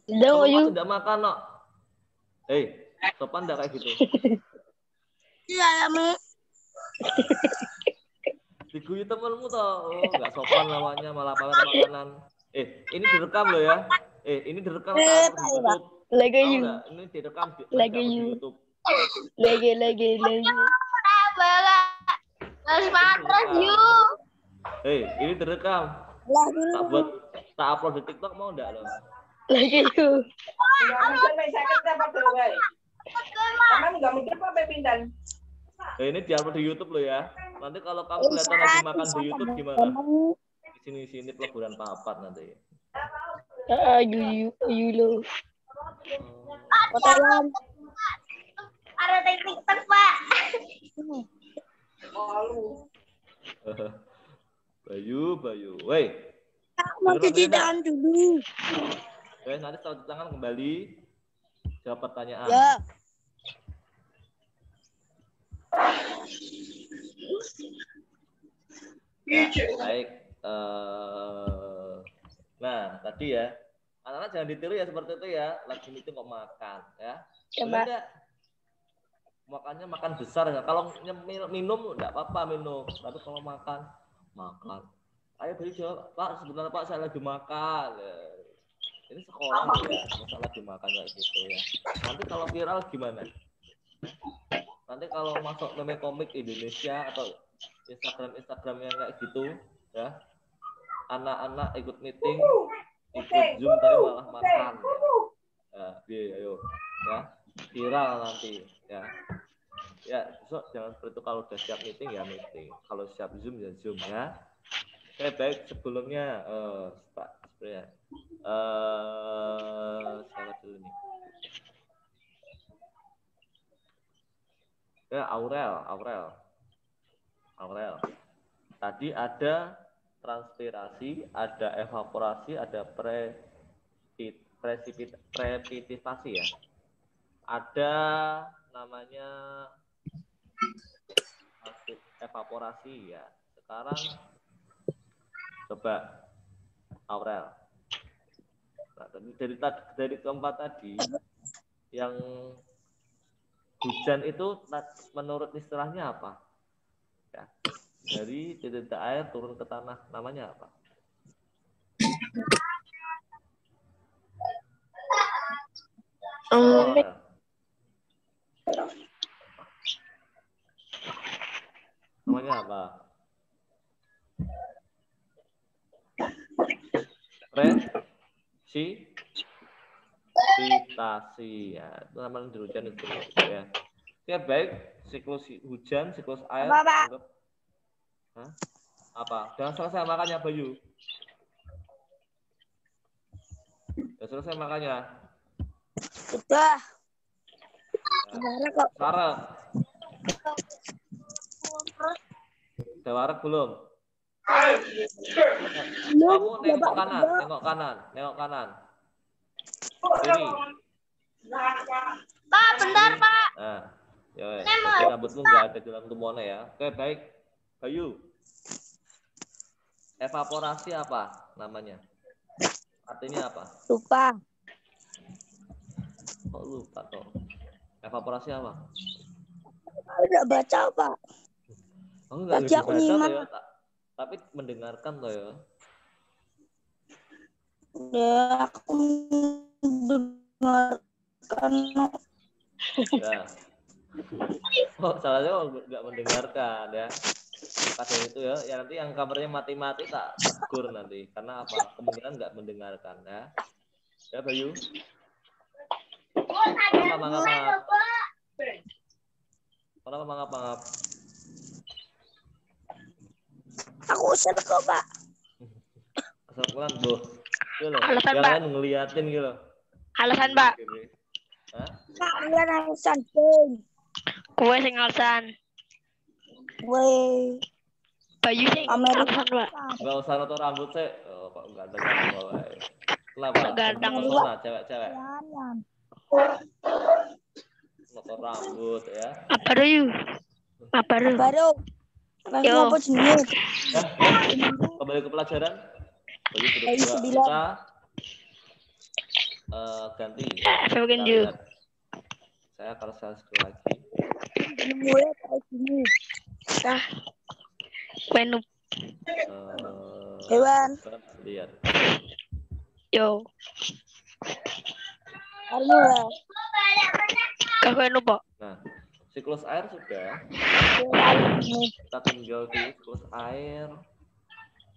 Speaker 2: Kamu tidak makan, no. Sopan enggak kayak gitu?
Speaker 4: Iya, ayammu.
Speaker 2: Diguyu temenmu toh. Oh, enggak sopan lawannya malah pamer makanan. Ini direkam loh ya. Ini direkam saat di YouTube.
Speaker 1: Lagi Yu.
Speaker 2: Ini direkam
Speaker 1: Lagi
Speaker 2: di
Speaker 1: Yu.
Speaker 2: YouTube.
Speaker 1: Lagi.
Speaker 4: Mas matras, Yu.
Speaker 2: Ini direkam. Tak upload di TikTok mau enggak lo?
Speaker 1: Lagi Yu. Karena nggak mikir apa pindah.
Speaker 2: Ini diupload di YouTube loh ya. Nanti kalau kamu kelihatan lagi makan di YouTube gimana? Di sini peleburan papat nanti.
Speaker 5: Yulo.
Speaker 4: Ada teknik Pak.
Speaker 2: Bayu. Woi.
Speaker 5: Mau cuci tangan dulu.
Speaker 2: Oke, nanti setelah cuci tangan kembali jawab pertanyaan.
Speaker 5: Ya.
Speaker 2: Ya, baik. Nah, tadi ya. Anak-anak jangan ditiru ya seperti itu ya. Lagi meeting kok makan ya.
Speaker 5: Coba.
Speaker 2: Makannya makan besar ya. Kalau minum enggak apa-apa minum. Tapi kalau makan. Ayo beri jawab, Pak, sebentar Pak, saya lagi makan. Ini sekolah ya, masa lagi makan kayak gitu ya. Nanti kalau viral gimana? Nanti kalau masuk meme komik Indonesia atau Instagram yang kayak gitu ya, anak-anak ikut meeting, ikut Zoom tapi malah makan. Ya, ayo ya, viral nanti ya. Ya, besok jangan seperti itu, kalau udah siap meeting ya meeting. Kalau siap Zoom ya Zoom ya. Oke, baik, sebelumnya Pak sebenarnya siapa dulu nih? Ya, Aurel. Tadi ada transpirasi, ada evaporasi, ada precipitasi ya. Ada namanya evaporasi ya. Sekarang coba Aurel. Nah, dari keempat tadi yang hujan itu menurut istilahnya apa? Ya, dari titik air turun ke tanah namanya apa? Namanya apa? Presipitasi ya, itu namanya hujan itu ya. Oke, baik, siklus hujan, siklus air. Anggap. Hah? Apa? Jangan selesai makannya, Bayu. Udah selesai makannya.
Speaker 5: Sudah.
Speaker 2: Sarah. Udah warak belum? Kamu nengok kanan. Ini.
Speaker 4: Pak, bentar, Pak.
Speaker 2: Nah, ya, rambutmu nggak ada dalam tumone ya. Oke, baik. Bayu. Evaporasi apa namanya? Artinya apa?
Speaker 5: Lupa.
Speaker 2: Kok lupa toh? Evaporasi apa?
Speaker 5: Enggak baca, Pak.
Speaker 2: Oh, enggak
Speaker 5: Tadi aku nyimak.
Speaker 2: ya, tapi mendengarkan toh ya.
Speaker 5: Ya, aku mendengarkan.
Speaker 2: Ya. Oh, salahnya nggak mendengarkan ya. Kadang itu ya, nanti yang kameranya mati-mati tak tegur nanti. Karena apa? Kemungkinan nggak mendengarkan ya. Ya, Bayu. Kenapa mangap?
Speaker 5: Aku usir kok, Pak.
Speaker 2: Asal pulang, boh.
Speaker 5: Alasan,
Speaker 2: yang
Speaker 5: Pak.
Speaker 2: lain ngeliatin gitu.
Speaker 5: Alasan, Pak.
Speaker 2: Hah?
Speaker 5: Pak, lihat alasan, Bang.
Speaker 3: Kue sing alasan.
Speaker 5: Woi.
Speaker 3: Bayu sing alasan, Pak.
Speaker 2: Enggak usah noto rambut sih. Oh, kok enggak ada rambut. Kenapa?
Speaker 3: Ganteng.
Speaker 2: Pesona cewek-cewek. Noto rambut ya.
Speaker 3: Apa dulu?
Speaker 5: Baru.
Speaker 3: Yo.
Speaker 5: Apa jenis?
Speaker 2: Ya, kembali ke pelajaran. Bayu sudah kita ganti.
Speaker 3: Saya bikin
Speaker 2: Kita lihat. Saya akan sekali lagi.
Speaker 5: Mulai kayak gini.
Speaker 3: Nah. Menu.
Speaker 5: Hewan.
Speaker 2: Lihat.
Speaker 3: Yo.
Speaker 5: Armula.
Speaker 3: Kafe Pak.
Speaker 2: Nah, siklus air sudah. Kita tinggal di siklus air.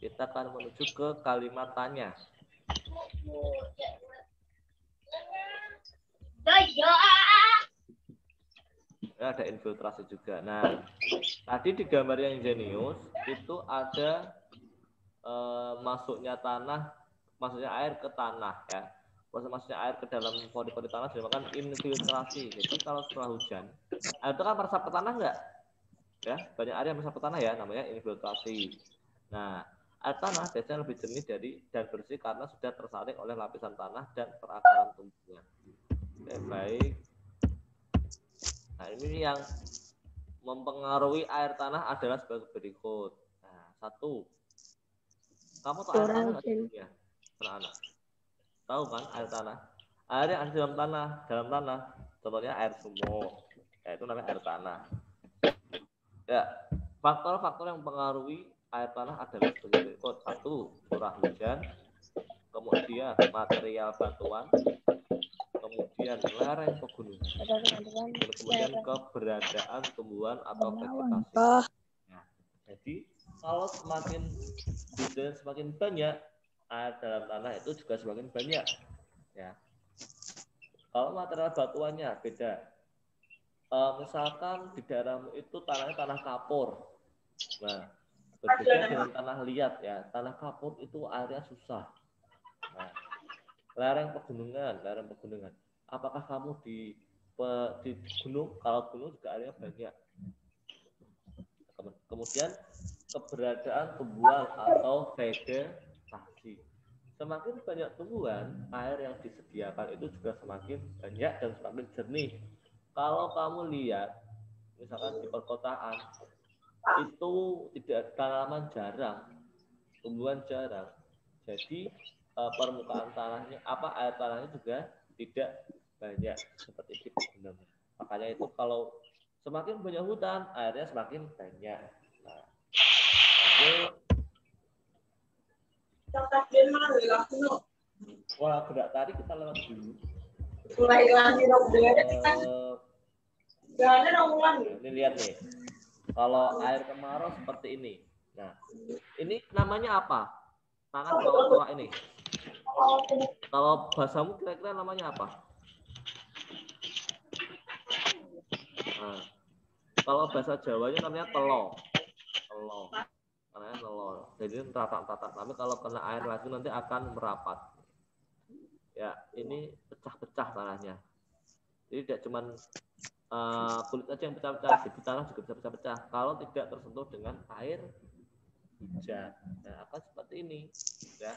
Speaker 2: Kita akan menuju ke kalimat tanya.
Speaker 3: ada infiltrasi juga. Nah, tadi di gambar yang jenius itu ada masuknya air ke tanah ya. Proses masuknya air ke dalam pori-pori tanah dinamakan infiltrasi. Jadi kalau setelah hujan, air itu kan meresap ke tanah enggak? Ya, banyak air yang meresap ke tanah ya, namanya infiltrasi. Nah, air tanah biasanya lebih jernih dan bersih karena sudah tersaring oleh lapisan tanah dan perakaran tumbuhan. Oke, baik. Nah, ini yang mempengaruhi air tanah adalah sebagai berikut. Nah, satu, kamu tahu air tanah nggak sih? Anak-anak tahu kan air tanah? Air yang ada dalam tanah, contohnya air sumur, ya, itu namanya air tanah. Ya, faktor-faktor yang mempengaruhi air tanah adalah sebagai berikut. Satu, curah hujan, kemudian material batuan, kemudian lereng pegunungan, kemudian keberadaan tumbuhan atau vegetasi. Nah, jadi kalau semakin hujan semakin banyak, air dalam tanah itu juga semakin banyak. Ya. Kalau material batuannya beda. Misalkan di daerahmu itu tanahnya tanah kapur. Nah, berbeda dengan tanah liat ya. Tanah kapur itu airnya susah. Nah, lereng pegunungan. Apakah kamu di gunung? Kalau gunung juga airnya banyak. Kemudian keberadaan tumbuhan atau vegetasi. Semakin banyak tumbuhan, air yang disediakan itu juga semakin banyak dan semakin jernih. Kalau kamu lihat, misalkan di perkotaan, itu tidak tanaman jarang, tumbuhan jarang. Jadi permukaan tanahnya, air tanahnya juga tidak banyak seperti di pegunungan. Makanya itu kalau semakin banyak hutan, airnya semakin banyak. Nah, wah, gerak tarik kita lewat dulu. Ini lihat nih, kalau air kemarau seperti ini. Nah, ini namanya apa? Tanah bawah ini. Kalau bahasamu kira-kira namanya apa? Nah, kalau bahasa Jawanya namanya telo. Namanya telo. Jadi tatak-tatak. Tapi kalau kena air lagi nanti akan merapat. Ya, ini pecah-pecah tanahnya. Jadi tidak cuma kulit aja yang pecah-pecah, jadi tanah juga bisa pecah-pecah. Kalau tidak tersentuh dengan air hujan, nah akan seperti ini. Ya.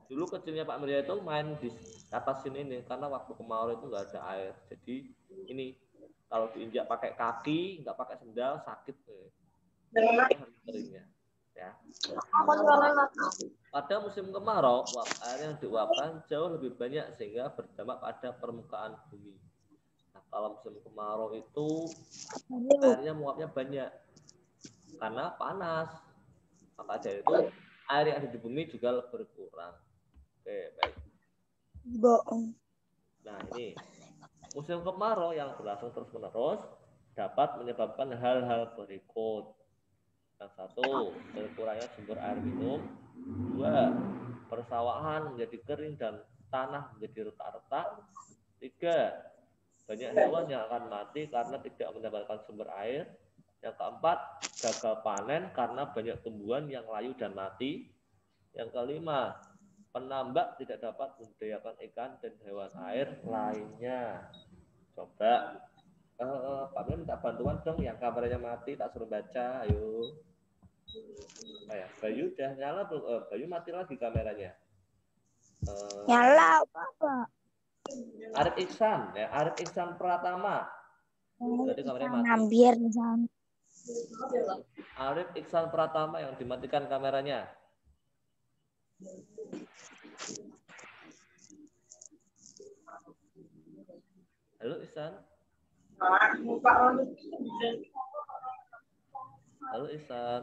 Speaker 3: Dulu kecilnya Pak Mirya itu main di atas sini nih, karena waktu kemarau itu nggak ada air. Jadi ini kalau diinjak pakai kaki, nggak pakai sendal, sakit. Keringnya. Ya. Pada musim kemarau, uap air yang diuapkan jauh lebih banyak sehingga berdampak pada permukaan bumi. Nah, kalau musim kemarau itu airnya menguapnya banyak karena panas. Maka dari itu air yang ada di bumi juga berkurang. Oke, baik. Nah, ini musim kemarau yang berlangsung terus-menerus dapat menyebabkan hal-hal berikut. Yang satu, berkurangnya sumber air minum. Dua, persawahan menjadi kering dan tanah menjadi retak-retak. Tiga, banyak hewan yang akan mati karena tidak mendapatkan sumber air. Yang keempat, gagal panen karena banyak tumbuhan yang layu dan mati. Yang kelima, penambak tidak dapat membudidayakan ikan dan hewan air lainnya. Coba Pak Mir minta bantuan dong, yang kameranya mati tak suruh baca, ayo. Bayu udah nyala belum? Bayu mati lagi kameranya.
Speaker 5: Nyala apa?
Speaker 3: Arif Iksan, ya, Arif Iksan Pratama. Berarti kameranya mati.
Speaker 5: Nambir misalnya.
Speaker 3: Arif Iksan Pratama yang dimatikan kameranya. Halo Iksan. Halo Iksan.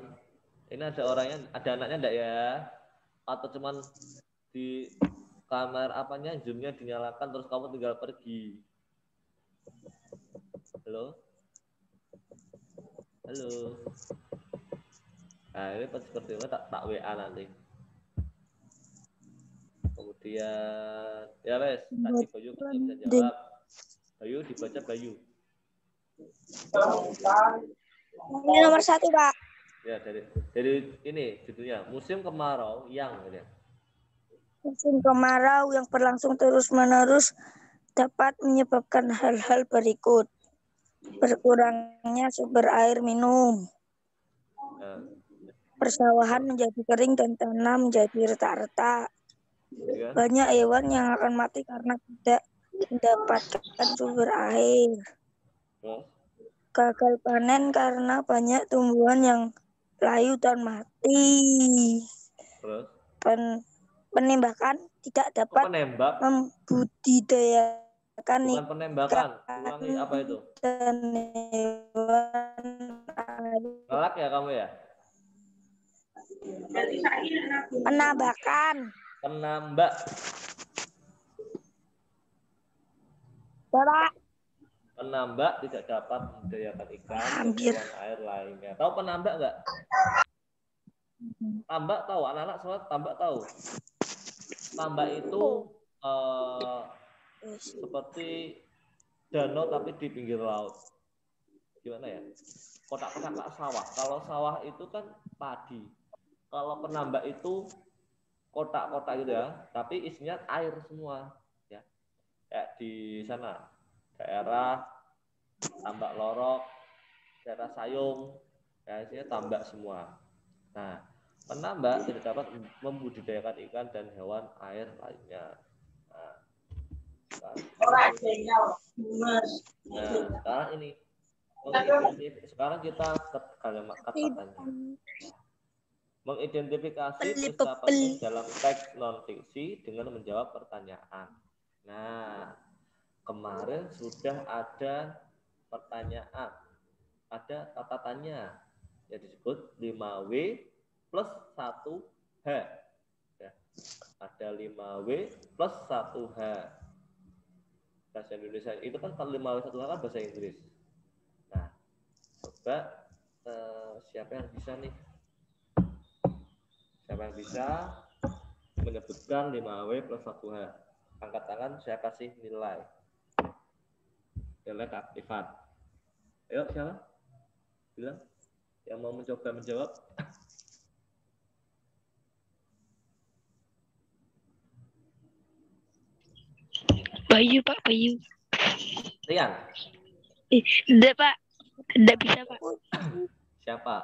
Speaker 3: Ini ada orangnya, ada anaknya enggak ya? Atau cuman di kamera apanya, zoom-nya dinyalakan terus kamu tinggal pergi? Halo? Halo? Nah, ini seperti itu tak WA nanti. Kemudian, ya wes, tadi Bayu bisa jawab. Bayu dibaca Bayu.
Speaker 5: Ini nomor 1, Pak.
Speaker 2: Ya, dari ini judulnya musim kemarau yang ya.
Speaker 5: Musim kemarau yang berlangsung terus-menerus dapat menyebabkan hal-hal berikut. Berkurangnya sumber air minum.
Speaker 2: Nah,
Speaker 5: Persawahan menjadi kering dan tanah menjadi retak-retak.
Speaker 2: ya.
Speaker 5: Banyak hewan yang akan mati karena tidak mendapatkan sumber air.
Speaker 2: Terus,
Speaker 5: Gagal panen karena banyak tumbuhan yang layu dan mati.
Speaker 2: terus
Speaker 5: Penembakan tidak dapat
Speaker 2: penembak
Speaker 5: membudidayakan
Speaker 2: bukan penembakan. Ulangi apa itu?
Speaker 5: dan hewan air.
Speaker 2: Ngelak ya kamu ya?
Speaker 5: Penambakan.
Speaker 2: Penambak.
Speaker 5: Bapak.
Speaker 2: Penambak tidak dapat membudidayakan ikan dan
Speaker 5: Hampir.
Speaker 2: hewan air lainnya. Tahu penambak nggak? Tambak tahu, anak-anak semua tambak tahu. Tambak itu seperti danau tapi di pinggir laut. Gimana ya? Kotak-kotak sawah. Kalau sawah itu kan padi. Kalau penambak itu kotak-kotak gitu ya, tapi isinya air semua. Ya, kayak di sana daerah Tambak Lorok, daerah Sayung, ya isinya tambak semua. Nah, penambak tidak dapat membudidayakan ikan dan hewan air lainnya. Nah, sekarang ini sekarang kita ke kalimat kata-katanya. Mengidentifikasi peristiwa penting dalam teks non-fiksi dengan menjawab pertanyaan. Nah, kemarin sudah ada pertanyaan, ada kata tanya yang disebut 5W plus 1H. Ya. Ada 5W plus 1H. Bahasa Indonesia itu kan kalau 5W 1H kan bahasa Inggris. Nah, coba siapa yang bisa nih? Siapa yang bisa menyebutkan 5W plus 1H? Angkat tangan, saya kasih nilai. Nilai keaktifan. Ayo, siapa? Bilang. Yang mau mencoba menjawab.
Speaker 1: Bayu, Pak, Bayu.
Speaker 2: Rian.
Speaker 1: Enggak, Pak. Enggak bisa, Pak.
Speaker 2: Siapa?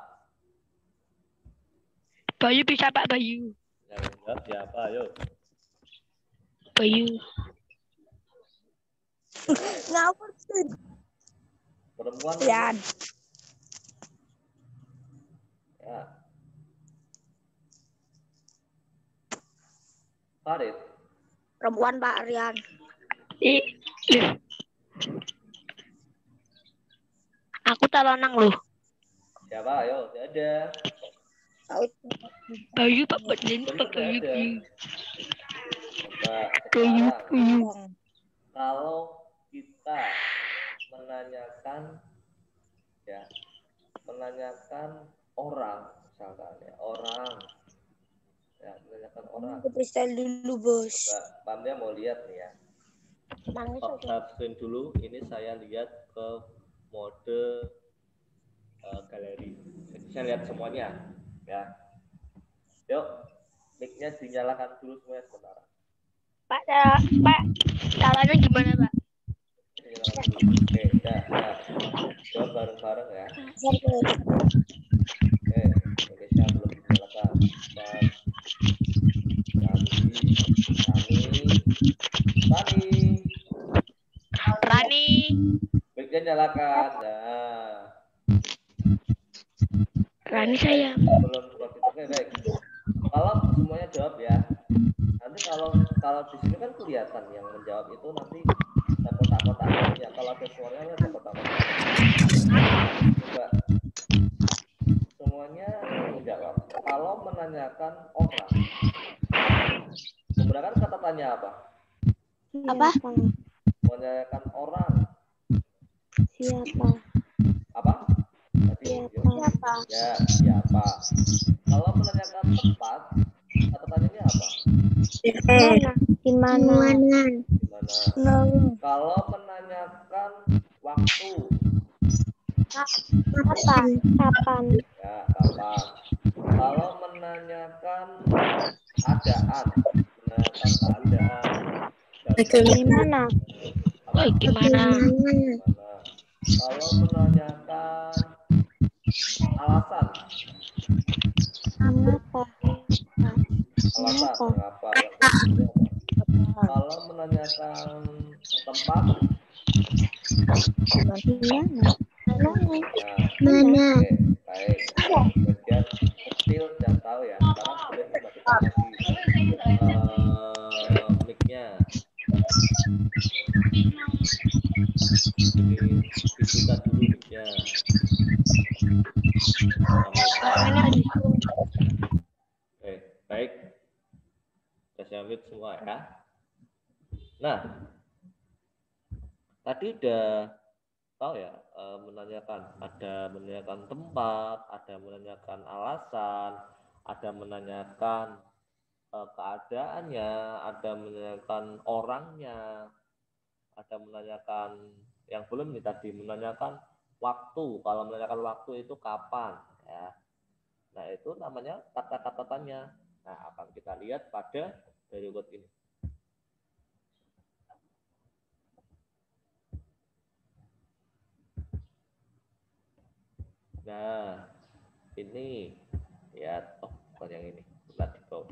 Speaker 1: Bayu bisa, Pak, Bayu.
Speaker 2: Yang menjawab siapa? Ayo.
Speaker 1: Bayu.
Speaker 5: Ngawur sih.
Speaker 2: Perempuan.
Speaker 5: Rian.
Speaker 2: Ya. Farid.
Speaker 5: Perempuan, Pak Rian.
Speaker 1: Aku talonang loh.
Speaker 2: Siapa? Ayo, tidak ada.
Speaker 1: Bayu, Pak, Bayu,
Speaker 2: Tentu
Speaker 1: Pak,
Speaker 2: tidak
Speaker 1: Bayu,
Speaker 2: ada.
Speaker 1: Bayu.
Speaker 2: Coba
Speaker 1: Bayu,
Speaker 2: sekarang,
Speaker 1: Bayu.
Speaker 2: kalau kita menanyakan, ya, menanyakan orang, misalkan ya, orang, ya, menanyakan orang.
Speaker 5: Freestyle dulu, Bos.
Speaker 2: Coba, Pamnya mau lihat nih ya. Start screen dulu. Ini saya lihat ke mode galeri. Jadi saya lihat semuanya, ya. Yuk, mic-nya dinyalakan dulu semua sebentar.
Speaker 1: Pak, caranya gimana, Pak?
Speaker 2: Dinyalakan dulu. Oke, dah. Jawab bareng-bareng ya. Oke, Indonesia belum dinyalakan. Dan
Speaker 1: Rani.
Speaker 2: mic-nya nyalakan. Nah.
Speaker 1: Rani saya.
Speaker 2: Belum oke, baik. Kalau semuanya jawab ya. Nanti kalau di sini kan kelihatan yang menjawab itu nanti ada kotak-kotak ya. Kalau ada suaranya ada kotak-kotak. Coba semuanya menjawab. Kalau menanyakan orang, menggunakan kata tanya apa?
Speaker 5: Apa?
Speaker 2: Menanyakan orang.
Speaker 5: Siapa?
Speaker 2: Apa? Tadi,
Speaker 5: Siapa?
Speaker 2: ya, siapa? Kalau menanyakan tempat, kata tanyanya apa?
Speaker 5: Di mana?
Speaker 2: Di mana? Kalau menanyakan waktu,
Speaker 1: Kapan? Kapan?
Speaker 2: Ya, kapan? Kalau menanyakan keadaan, menanyakan keadaan.
Speaker 1: Bagaimana?
Speaker 4: Gimana?
Speaker 2: Gimana? Kalau menanyakan alasan,
Speaker 1: Mengapa?
Speaker 2: alasan mengapa? Kalau menanyakan tempat,
Speaker 1: Gimana?
Speaker 2: nah, oke, baik. Bagian kecil dan tahu ya. Sekarang boleh dimatikan lagi mic-nya. Dibuka dulu mic-nya. Oke, baik. Saya mute semua ya. Nah, tadi udah tahu ya, ada menanyakan tempat, ada menanyakan alasan, ada menanyakan keadaannya, ada menanyakan orangnya, ada menanyakan yang belum nih tadi menanyakan waktu. Kalau menanyakan waktu itu kapan ya. Nah, itu namanya kata-kata tanya. Nah, akan kita lihat pada dari word ini. Nah, ini ya, bukan yang ini, bukan di bawah.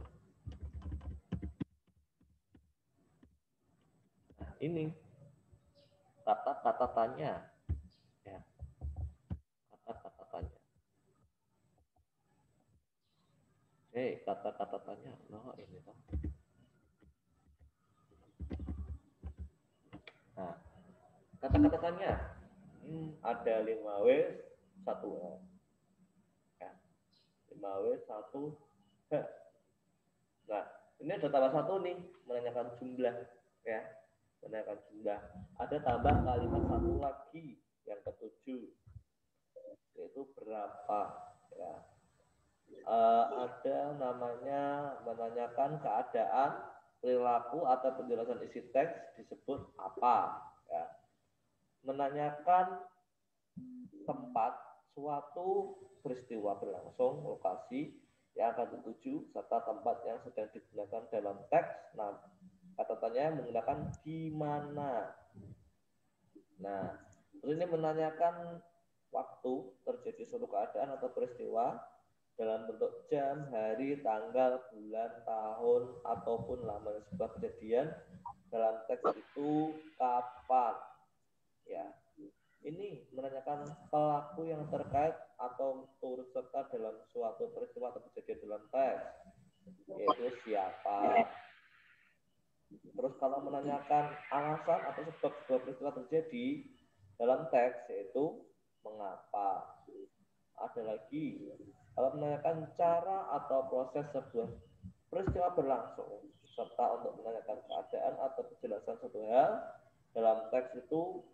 Speaker 2: Nah, ini kata-kata tanya, ya, kata-kata tanya. Kata-kata tanya, ini toh. Nah, kata-kata tanya, ada 5W 1H. Ya, 5W 1H. Nah, ini ada tambah satu nih, menanyakan jumlah, ya, menanyakan jumlah. Ada tambah kalimat satu lagi yang ke-7, yaitu berapa, ya. Ada namanya menanyakan keadaan, perilaku atau penjelasan isi teks disebut apa, ya. Menanyakan tempat suatu peristiwa berlangsung, lokasi yang akan dituju serta tempat yang sedang digunakan dalam teks. Nah, kata tanya menggunakan di mana. Nah, terus ini menanyakan waktu terjadi suatu keadaan atau peristiwa dalam bentuk jam, hari, tanggal, bulan, tahun, ataupun lama sebuah kejadian dalam teks itu kapan. Ya, ini menanyakan pelaku yang terkait atau turut serta dalam suatu peristiwa atau kejadian dalam teks, yaitu siapa. Terus kalau menanyakan alasan atau sebab sebuah peristiwa terjadi dalam teks, yaitu mengapa. Ada lagi, kalau menanyakan cara atau proses sebuah peristiwa berlangsung, serta untuk menanyakan keadaan atau penjelasan suatu hal dalam teks itu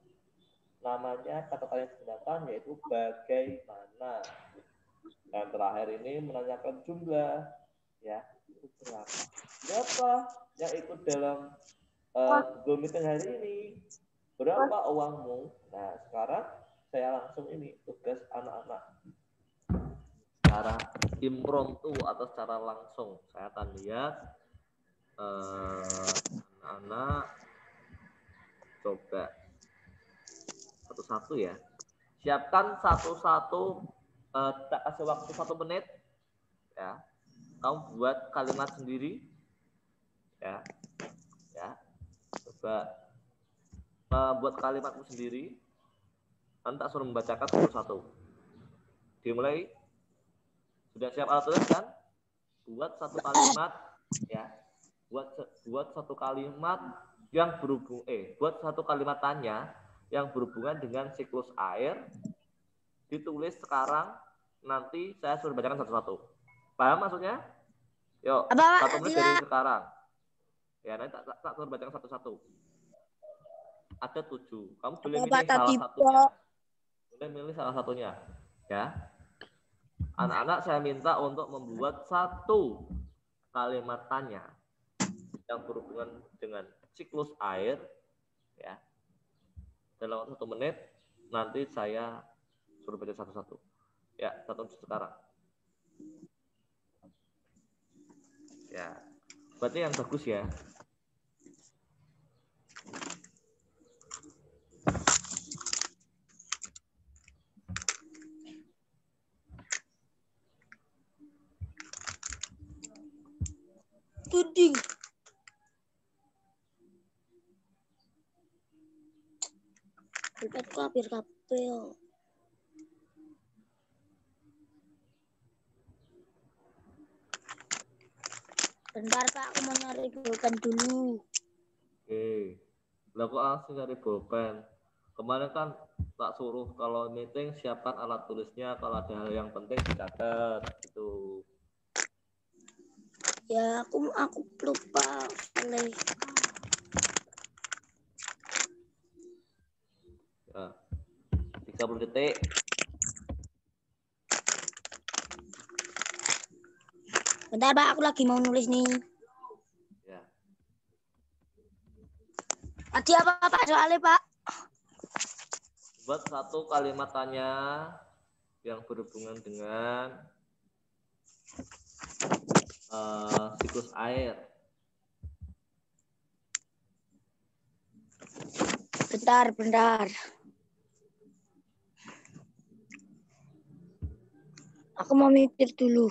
Speaker 2: namanya kata tanya yang digunakan yaitu bagaimana. Dan terakhir ini menanyakan jumlah, ya, itu berapa yang ikut dalam Google Meeting hari ini, berapa uangmu. Nah, sekarang saya langsung ini tugas anak-anak secara impromptu atau secara langsung. Saya akan lihat anak-anak coba satu-satu ya. Siapkan satu-satu, tak kasih waktu 1 menit ya. Kamu buat kalimat sendiri ya. Ya. Coba buat kalimatmu sendiri. Nanti tak suruh membacakan satu-satu. Dimulai. Sudah siap alat tulis kan? Buat satu kalimat ya. Buat satu kalimat yang berhubung buat satu kalimat tanya yang berhubungan dengan siklus air, ditulis sekarang, nanti saya suruh bacakan satu-satu. Paham maksudnya? Yuk, 1 menit dari sekarang. Ya, nanti tak suruh bacakan satu-satu. Ada 7. Kamu boleh milih salah satunya. Boleh milih salah satunya. Ya. Anak-anak saya minta untuk membuat satu kalimat tanya yang berhubungan dengan siklus air, ya. Dalam 1 menit nanti saya
Speaker 3: Suruh baca satu-satu. Ya, satu sekarang. Ya, berarti yang bagus ya.
Speaker 5: Tuding. Pulpetku hampir kabel. Bentar Pak, aku mau nyari pulpen dulu.
Speaker 3: Oke. Lah kok langsung cari bolpen. Kemarin kan tak suruh kalau meeting siapkan alat tulisnya, kalau ada hal yang penting dicatat gitu.
Speaker 5: Ya, aku lupa. Oleh.
Speaker 3: Ya. 30 detik.
Speaker 5: Bentar Pak, aku lagi mau nulis nih.
Speaker 3: Ya.
Speaker 5: Tadi apa Pak soalnya Pak?
Speaker 3: Buat satu kalimat tanya yang berhubungan dengan siklus air.
Speaker 5: Bentar. Aku mau mikir dulu.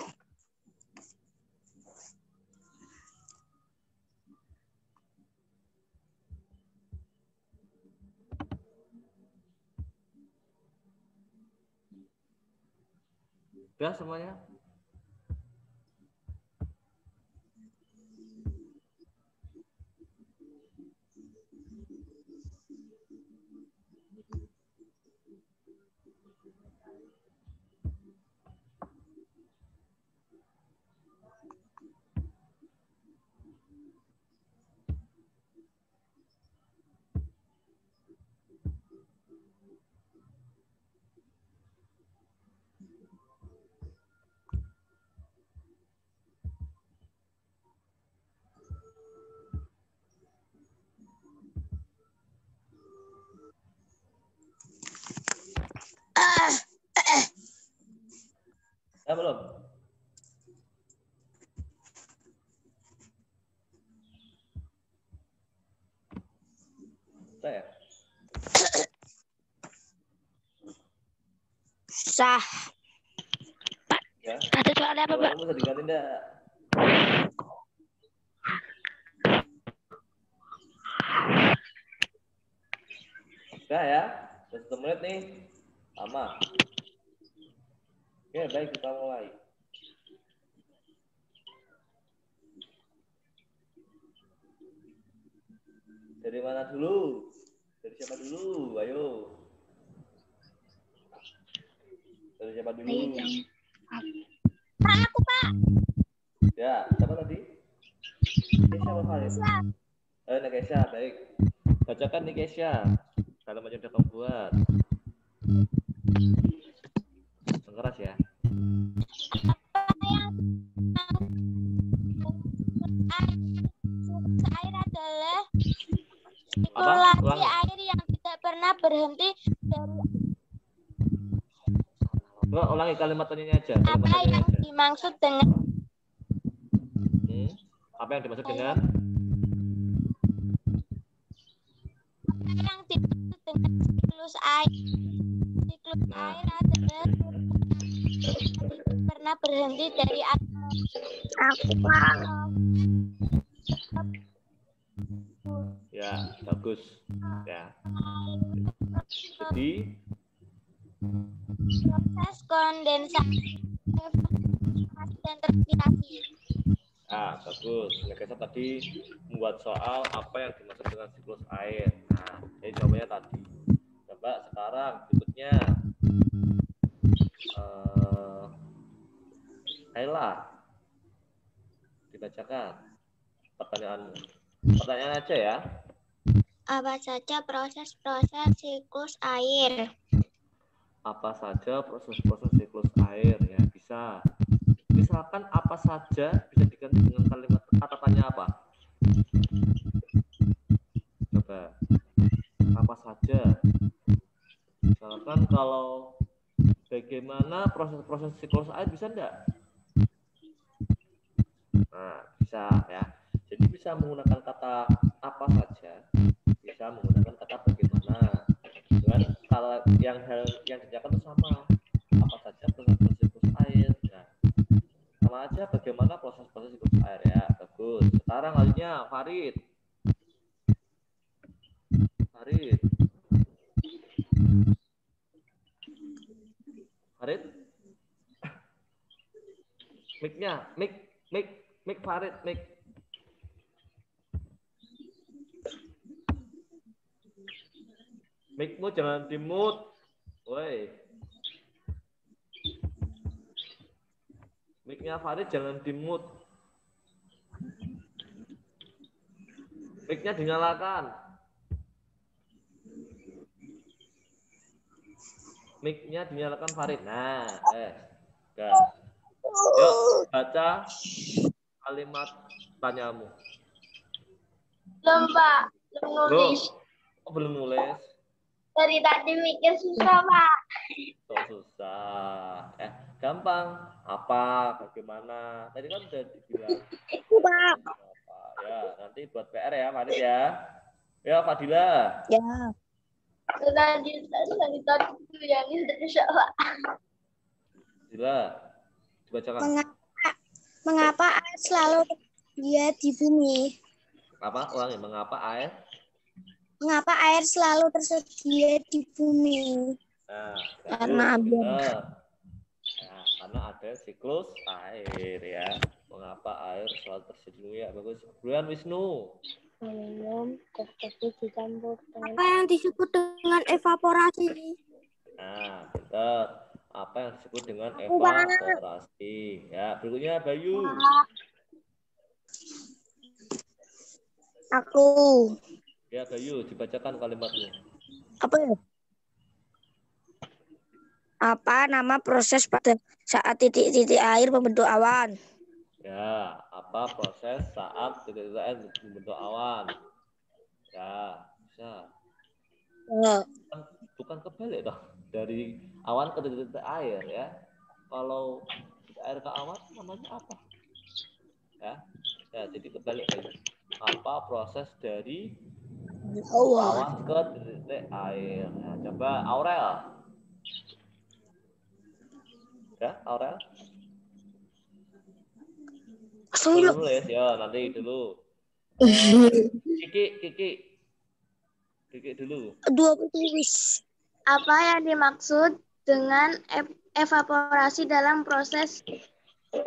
Speaker 3: Udah semuanya? Ya belum? Udah ya?
Speaker 5: Sah.
Speaker 3: Ya.
Speaker 4: Ada soalnya apa, Pak?
Speaker 3: Kamu bisa diganti enggak? Udah ya? Udah 1 menit nih. Lama. Oke, baik kita mulai. Dari mana dulu? Dari siapa dulu? Ayo. Dari siapa dulu?
Speaker 5: Pak, aku Pak.
Speaker 3: Ya, siapa tadi? Kesha apa Farid? Kesha, baik. Bacakan nih Kesha. Kalau macam udah kamu buat. Keras ya.
Speaker 1: Air adalah
Speaker 3: Apa?
Speaker 1: sirkulasi air yang tidak pernah berhenti dari
Speaker 3: Coba ulangi kalimat tadinya aja. Kalimat
Speaker 1: apa
Speaker 3: tadinya
Speaker 1: yang
Speaker 3: aja.
Speaker 1: dimaksud dengan
Speaker 3: Apa yang dimaksud dengan?
Speaker 1: yang dimaksud dengan siklus air. Siklus air adalah pernah berhenti dari
Speaker 5: Aku Pak.
Speaker 3: Ya, bagus. Ya. Jadi
Speaker 1: proses kondensasi dan respirasi.
Speaker 3: Bagus. Kesha tadi membuat soal apa yang dimaksud dengan siklus air. Nah, ini jawabannya tadi. Coba sekarang berikutnya. Ayolah. Dibacakan pertanyaanmu. Pertanyaan aja ya.
Speaker 1: Apa saja proses-proses siklus air?
Speaker 3: Apa saja proses-proses siklus air ya bisa. Misalkan apa saja bisa diganti dengan kalimat kata tanya apa? Coba. Apa saja? Misalkan kalau
Speaker 2: bagaimana proses siklus air, bisa enggak? Nah, bisa ya. Jadi bisa menggunakan kata apa saja, bisa menggunakan kata bagaimana. Dengan kalau yang ditanyakan itu sama, apa saja proses siklus air. Nah, sama aja bagaimana proses siklus air ya. Bagus. Sekarang kalinya Farid. Farid. Mic-nya, mic Farid, mic. Mic-mu jangan di-mute. Woi. Mic-nya Farid jangan di-mute. Mic-nya dinyalakan. Mic-nya dinyalakan Farid. Nah, udah. Yuk, baca kalimat tanyamu.
Speaker 1: Belum, Pak. Belum nulis.
Speaker 2: Oh, belum nulis.
Speaker 1: Dari tadi mikir susah, Pak.
Speaker 2: Kok susah? Gampang. Apa? Bagaimana? Tadi kan udah dibilang.
Speaker 5: Pak.
Speaker 2: Apa? Ya, nanti buat PR ya, Farid ya. Ya, Fadila.
Speaker 5: Ya.
Speaker 1: Tadi yang susah, Pak.
Speaker 2: Fadila, dibacakan.
Speaker 5: Mengapa air selalu tersedia di bumi?
Speaker 2: Apa? Ulangi. Mengapa air?
Speaker 5: Mengapa air selalu tersedia di bumi?
Speaker 2: Nah,
Speaker 5: Karena
Speaker 2: nah, karena ada siklus air ya. Mengapa air selalu tersedia? Bagus. Buruan Wisnu.
Speaker 5: Apa yang disebut dengan evaporasi?
Speaker 2: Nah, betul. Apa yang disebut dengan evaporasi? Ya, berikutnya Bayu.
Speaker 5: Aku.
Speaker 2: Ya, Bayu, dibacakan kalimatmu.
Speaker 5: Apa ya? Apa nama proses pada saat titik-titik air membentuk awan?
Speaker 2: Ya, apa proses saat titik-titik air membentuk awan? Ya, bisa. Bukan kebalik toh, dari awan ke titik-titik air ya. Kalau air ke awan namanya apa? Ya, jadi kebalik lagi. Apa proses dari awan ke titik air? Nah, coba Aurel. Ya, Aurel. Belum nulis ya, nanti dulu. Kiki dulu.
Speaker 1: Apa yang dimaksud dengan evaporasi dalam proses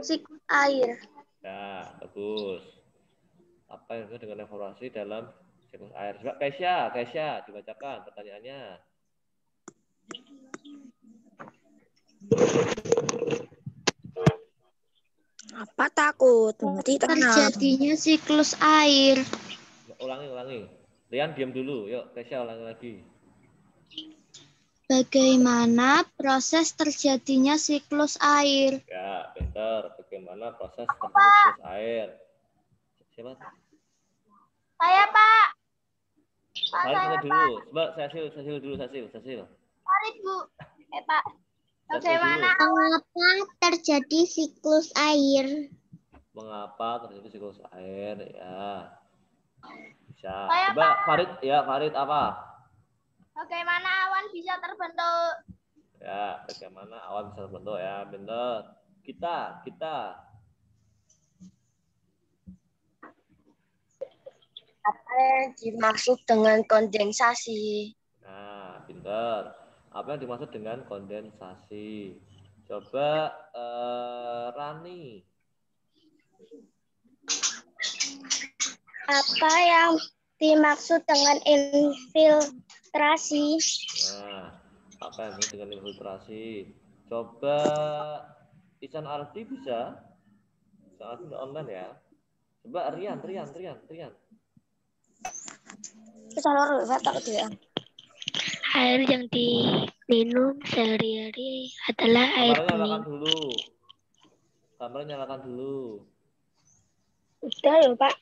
Speaker 1: siklus air?
Speaker 2: Ya, bagus. Apa yang disebut dengan evaporasi dalam siklus air? Coba Kesha, dibacakan pertanyaannya.
Speaker 5: Apa takut?
Speaker 1: Terjadinya siklus air.
Speaker 2: Ulangi. Rian diam dulu. Yuk, Kesha ulangi lagi.
Speaker 1: Bagaimana proses terjadinya siklus air?
Speaker 2: Ya, pintar. Bagaimana proses terjadinya siklus air? Siapa?
Speaker 1: Saya, Pak.
Speaker 2: Farid dulu. Coba Sasil dulu.
Speaker 1: Farid, Bu. Pak.
Speaker 2: Bagaimana?
Speaker 1: Mengapa terjadi siklus air?
Speaker 2: Mengapa terjadi siklus air? Ya. Bisa.
Speaker 1: Saya,
Speaker 2: Coba Farid apa?
Speaker 1: Bagaimana awan bisa terbentuk?
Speaker 2: Ya, bagaimana awan bisa terbentuk ya? Benar. Kita.
Speaker 5: Apa yang dimaksud dengan kondensasi?
Speaker 2: Nah, pintar. Apa yang dimaksud dengan kondensasi? Coba Rani.
Speaker 1: Apa yang dimaksud dengan infiltrasi?
Speaker 2: Nah, apa yang dimaksud dengan infiltrasi? Coba Isan Arti bisa? Isan Arti online ya. Coba Rian.
Speaker 4: Air yang diminum sehari-hari adalah air bening.
Speaker 2: Kameranya nyalakan dulu.
Speaker 5: Udah ya, Pak.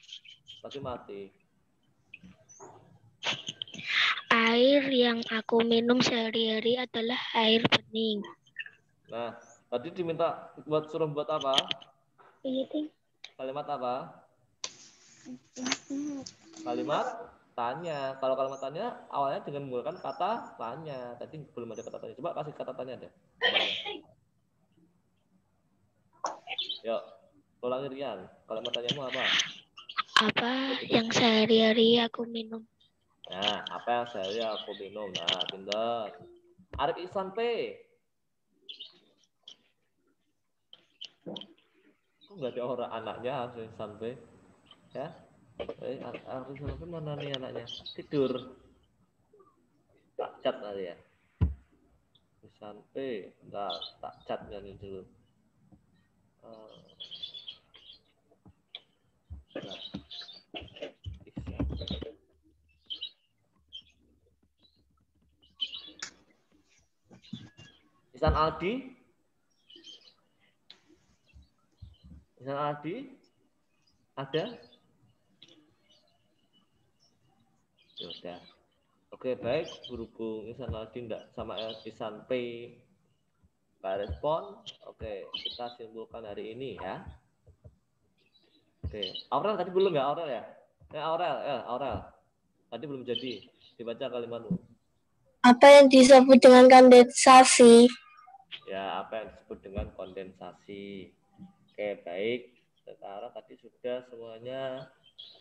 Speaker 2: Pasti mati.
Speaker 4: Air yang aku minum sehari-hari adalah air bening.
Speaker 2: Nah, tadi diminta suruh buat apa?
Speaker 4: Iya, Ting.
Speaker 2: Kalimat apa? Kalimat tanya. Kalau kalimat tanya awalnya dengan menggunakan kata tanya. Tadi belum ada kata tanya. Coba kasih kata tanya deh. Yuk, ulangi Rian. Kalimat tanyamu apa?
Speaker 4: Apa yang sehari-hari aku minum?
Speaker 2: Nah, apa yang sehari aku minum? Nah, pinter. Arif Ihsan P. Kok nggak ada orang anaknya Arif Ihsan P? Ya? Arif Ihsan P mana nih anaknya? Tidur. Tak cat tadi ya. Ihsan P. Enggak, tak catnya nih dulu. Nah. Ihsan Aldi? Ihsan Aldi? Ada? Ya udah. Oke, baik. Berhubung Ihsan Aldi enggak sama Ihsan P nggak respon, oke, kita simpulkan hari ini ya. Oke, Aurel tadi belum ya, Aurel ya? Aurel. Tadi belum jadi. Dibaca kalimatmu.
Speaker 5: Apa yang disebut dengan kondensasi?
Speaker 2: Ya, apa yang disebut dengan kondensasi. Oke, baik. Sekarang tadi sudah semuanya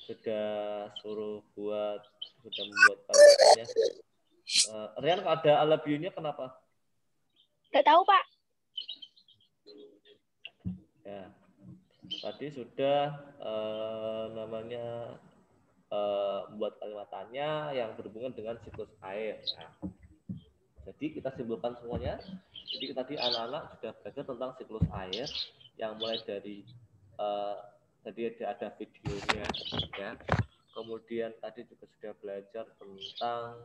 Speaker 2: sudah membuat kalimatnya. Rian, kalau ada I love you-nya kenapa?
Speaker 4: Nggak tahu, Pak.
Speaker 2: Ya, tadi sudah membuat kalimat tanya yang berhubungan dengan siklus air. Nah, jadi kita simpulkan semuanya. Jadi tadi anak-anak sudah belajar tentang siklus air yang mulai dari tadi ada videonya, ya. Kemudian tadi juga sudah belajar tentang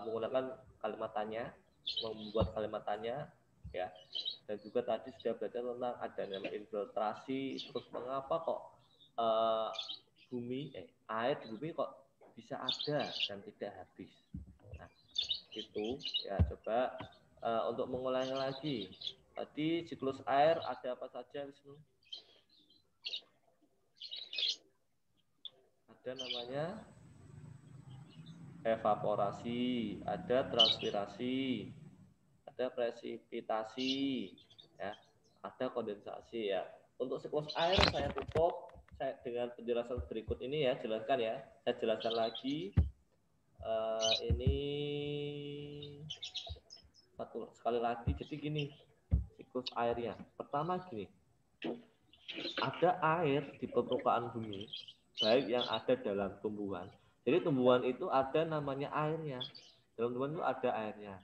Speaker 2: menggunakan kalimat tanya, membuat kalimat tanya, ya. Dan juga tadi sudah belajar tentang adanya infiltrasi. Terus mengapa kok air di bumi kok bisa ada dan tidak habis. Nah, itu ya coba untuk mengulangi lagi. Tadi siklus air ada apa saja, Wisnu? Ada namanya evaporasi, ada transpirasi, ada presipitasi, ya, ada kondensasi ya. Untuk siklus air saya tutup dengan penjelasan berikut ini ya, jelaskan ya. Saya jelaskan lagi. Ini sekali lagi. Jadi gini, siklus airnya. Pertama gini, ada air di permukaan bumi, baik yang ada dalam tumbuhan. Jadi tumbuhan itu ada namanya airnya. Dalam tumbuhan itu ada airnya.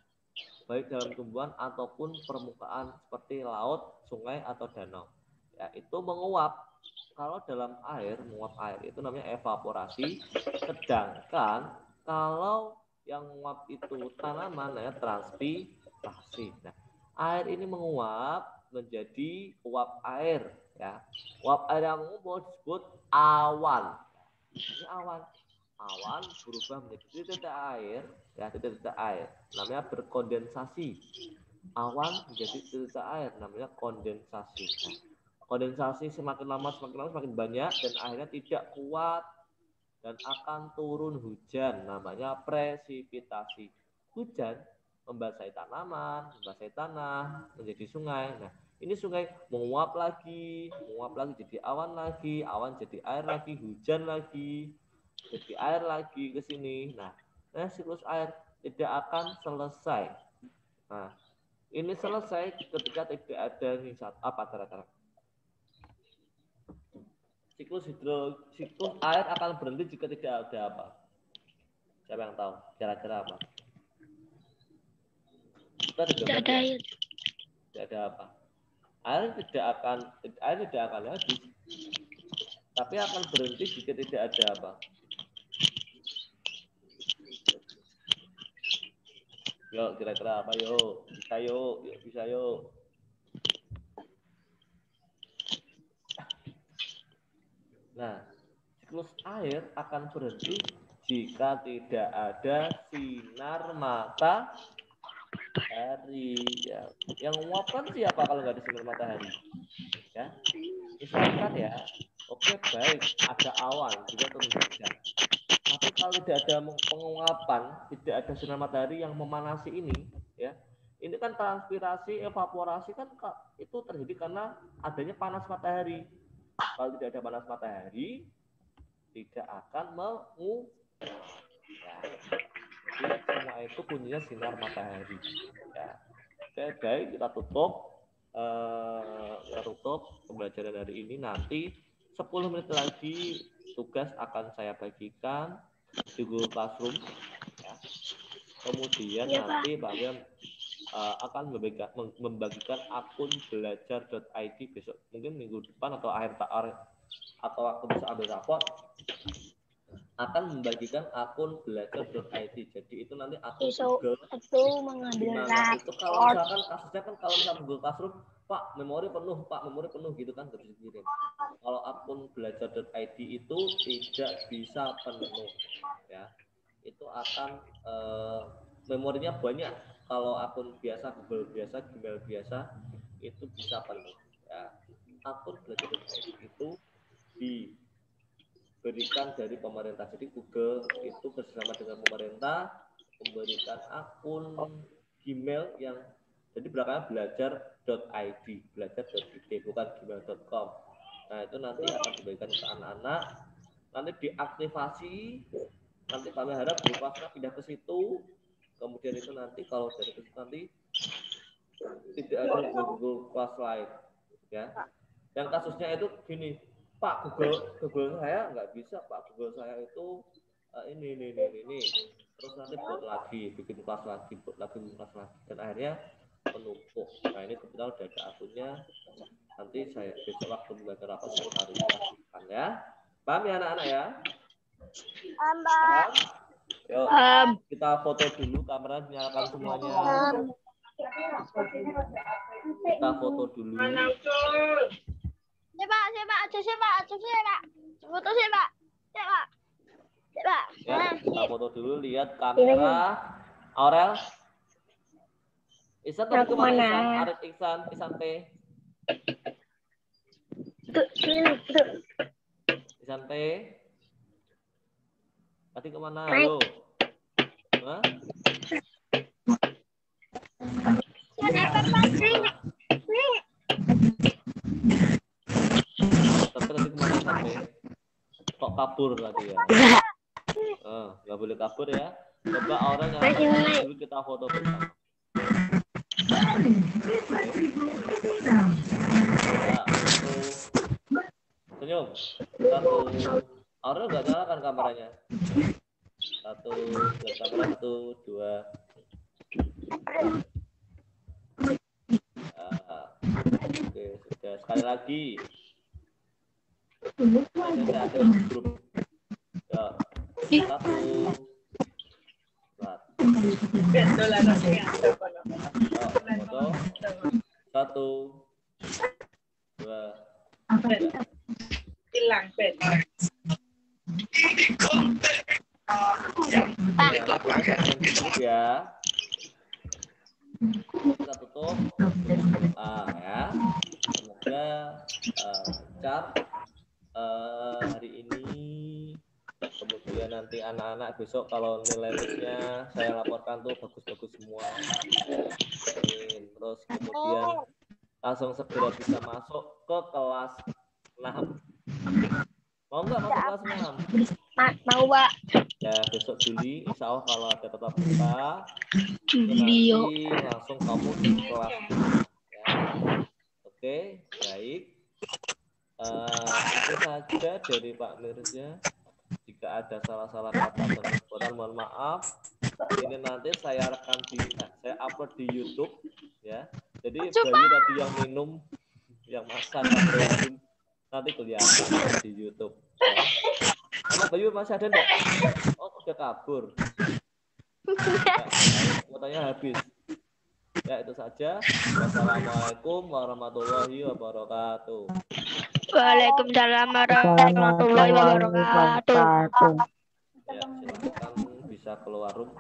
Speaker 2: Baik dalam tumbuhan ataupun permukaan seperti laut, sungai, atau danau. Ya, itu menguap. Kalau dalam air, menguap air itu namanya evaporasi. Sedangkan kalau yang menguap itu tanaman, namanya transpirasi. Nah, air ini menguap menjadi uap air. Ya, uap air yang mengumpul disebut awan. Ini awan. Awan berubah menjadi titik air, ya, titik air, namanya berkondensasi. Awan menjadi titik air, namanya kondensasi. Nah, kondensasi semakin lama semakin banyak dan akhirnya tidak kuat dan akan turun hujan, namanya presipitasi. Hujan membasahi tanaman, membasahi tanah, menjadi sungai. Nah, ini sungai menguap lagi jadi awan lagi, awan jadi air lagi, hujan lagi, jadi air lagi ke sini. Nah, siklus air tidak akan selesai. Nah, ini selesai ketika tidak ada tara-tara. Siklus air akan berhenti jika tidak ada apa? Siapa yang tahu? Kira-kira apa?
Speaker 4: Tidak ada air.
Speaker 2: Tidak ada apa? Air tidak akan habis. Tapi akan berhenti jika tidak ada apa? Yuk, kira-kira apa yuk? Bisa yuk. Nah, siklus air akan berhenti jika tidak ada sinar matahari. matahari ya. Yang menguapkan siapa kalau nggak ada sinar matahari? Ya, misalkan ya, oke baik, ada awan juga turun hujan. Tapi kalau tidak ada penguapan, tidak ada sinar matahari yang memanasi ini, ya, ini kan transpirasi, evaporasi kan itu terjadi karena adanya panas matahari. Kalau tidak ada panas matahari, tidak akan menguap. Ya. Jadi semua itu punya sinar matahari. Ya. Oke, baik, kita tutup pembelajaran hari ini. Nanti 10 menit lagi tugas akan saya bagikan di Google Classroom. Ya. Kemudian
Speaker 4: Ya,
Speaker 2: nanti Pak William akan membagikan akun belajar.id besok, mungkin minggu depan atau akhir atau waktu bisa ambil rapot, akan membagikan akun belajar.id. Jadi itu nanti akun Google. Dimana itu kalau misalkan kasusnya kan kalau misalkan Google Classroom, Pak memori penuh gitu kan terus dikirim. Kalau akun belajar.id itu tidak bisa penuh, ya. Itu akan memorinya banyak. Kalau akun biasa, Google biasa, Gmail biasa itu bisa penuh. Ya. Akun belajar.id itu diberikan dari pemerintah. Jadi Google itu bersama dengan pemerintah memberikan akun Gmail yang jadi belakangnya belajar.id, belajar.id bukan gmail.com. Nah itu nanti akan diberikan ke anak-anak, nanti diaktifasi, nanti kami harap guru kelasnya pindah ke situ. Kemudian itu nanti kalau dari itu nanti tidak ada Google Class lain, ya. Yang kasusnya itu gini, Pak Google saya nggak bisa, Pak Google saya itu ini. Terus nanti buat lagi, bikin kelas lagi, dan akhirnya menumpuk. Nah ini kebetulan udah ada akunnya. Nanti saya besok waktu membaca rapat saya klarifikasikan ya. Paham ya anak-anak ya?
Speaker 1: Mbak.
Speaker 2: Yuk, kita foto dulu, kamera nyalakan semuanya. Kita foto dulu.
Speaker 1: Coba. Foto sih, Pak. Coba.
Speaker 2: Ya, kita foto dulu, lihat kamera. Aurel. Isan tadi kemana Isan? Arif Isan P. Isan P. Tadi kemana? Halo. Hah? Tapi tadi kemana sampai? Kok kabur tadi ya? Nggak boleh kabur ya. Coba orang yang dulu kita foto bersama. Senyum. Orang nggak nyalakan kameranya. 1, 2. Oke, sudah. Sekali lagi. Ini saya ada di grup. Ya. 1. Foto. 1, 2.
Speaker 6: Hilang, Bet.
Speaker 2: Ya. Kita tutup. Ya. Semoga lancar hari ini. Kemudian nanti anak-anak besok kalau nilainya saya laporkan tuh bagus-bagus semua. Terus kemudian langsung segera bisa masuk ke kelas 6. Mau nggak masuk kelas 6?
Speaker 4: Mau, Pak.
Speaker 2: Ya, besok Juli, insya Allah kalau ada tetap buka, nanti langsung kamu di kelas. Ya. Oke, baik. Itu saja dari Pak Mirza. Jika ada salah-salah kata dan kekurangan, mohon maaf. Ini nanti saya saya upload di YouTube, ya. Jadi Bayu tadi yang minum, yang makan, nanti kelihatan di YouTube. Ya. Anak Bayu masih ada enggak? Oh, udah kabur. Ya, kuotanya habis. Ya, itu saja. Wassalamualaikum warahmatullahi wabarakatuh.
Speaker 4: Waalaikumsalam warahmatullahi wabarakatuh.
Speaker 2: Ya, silakan bisa keluar room.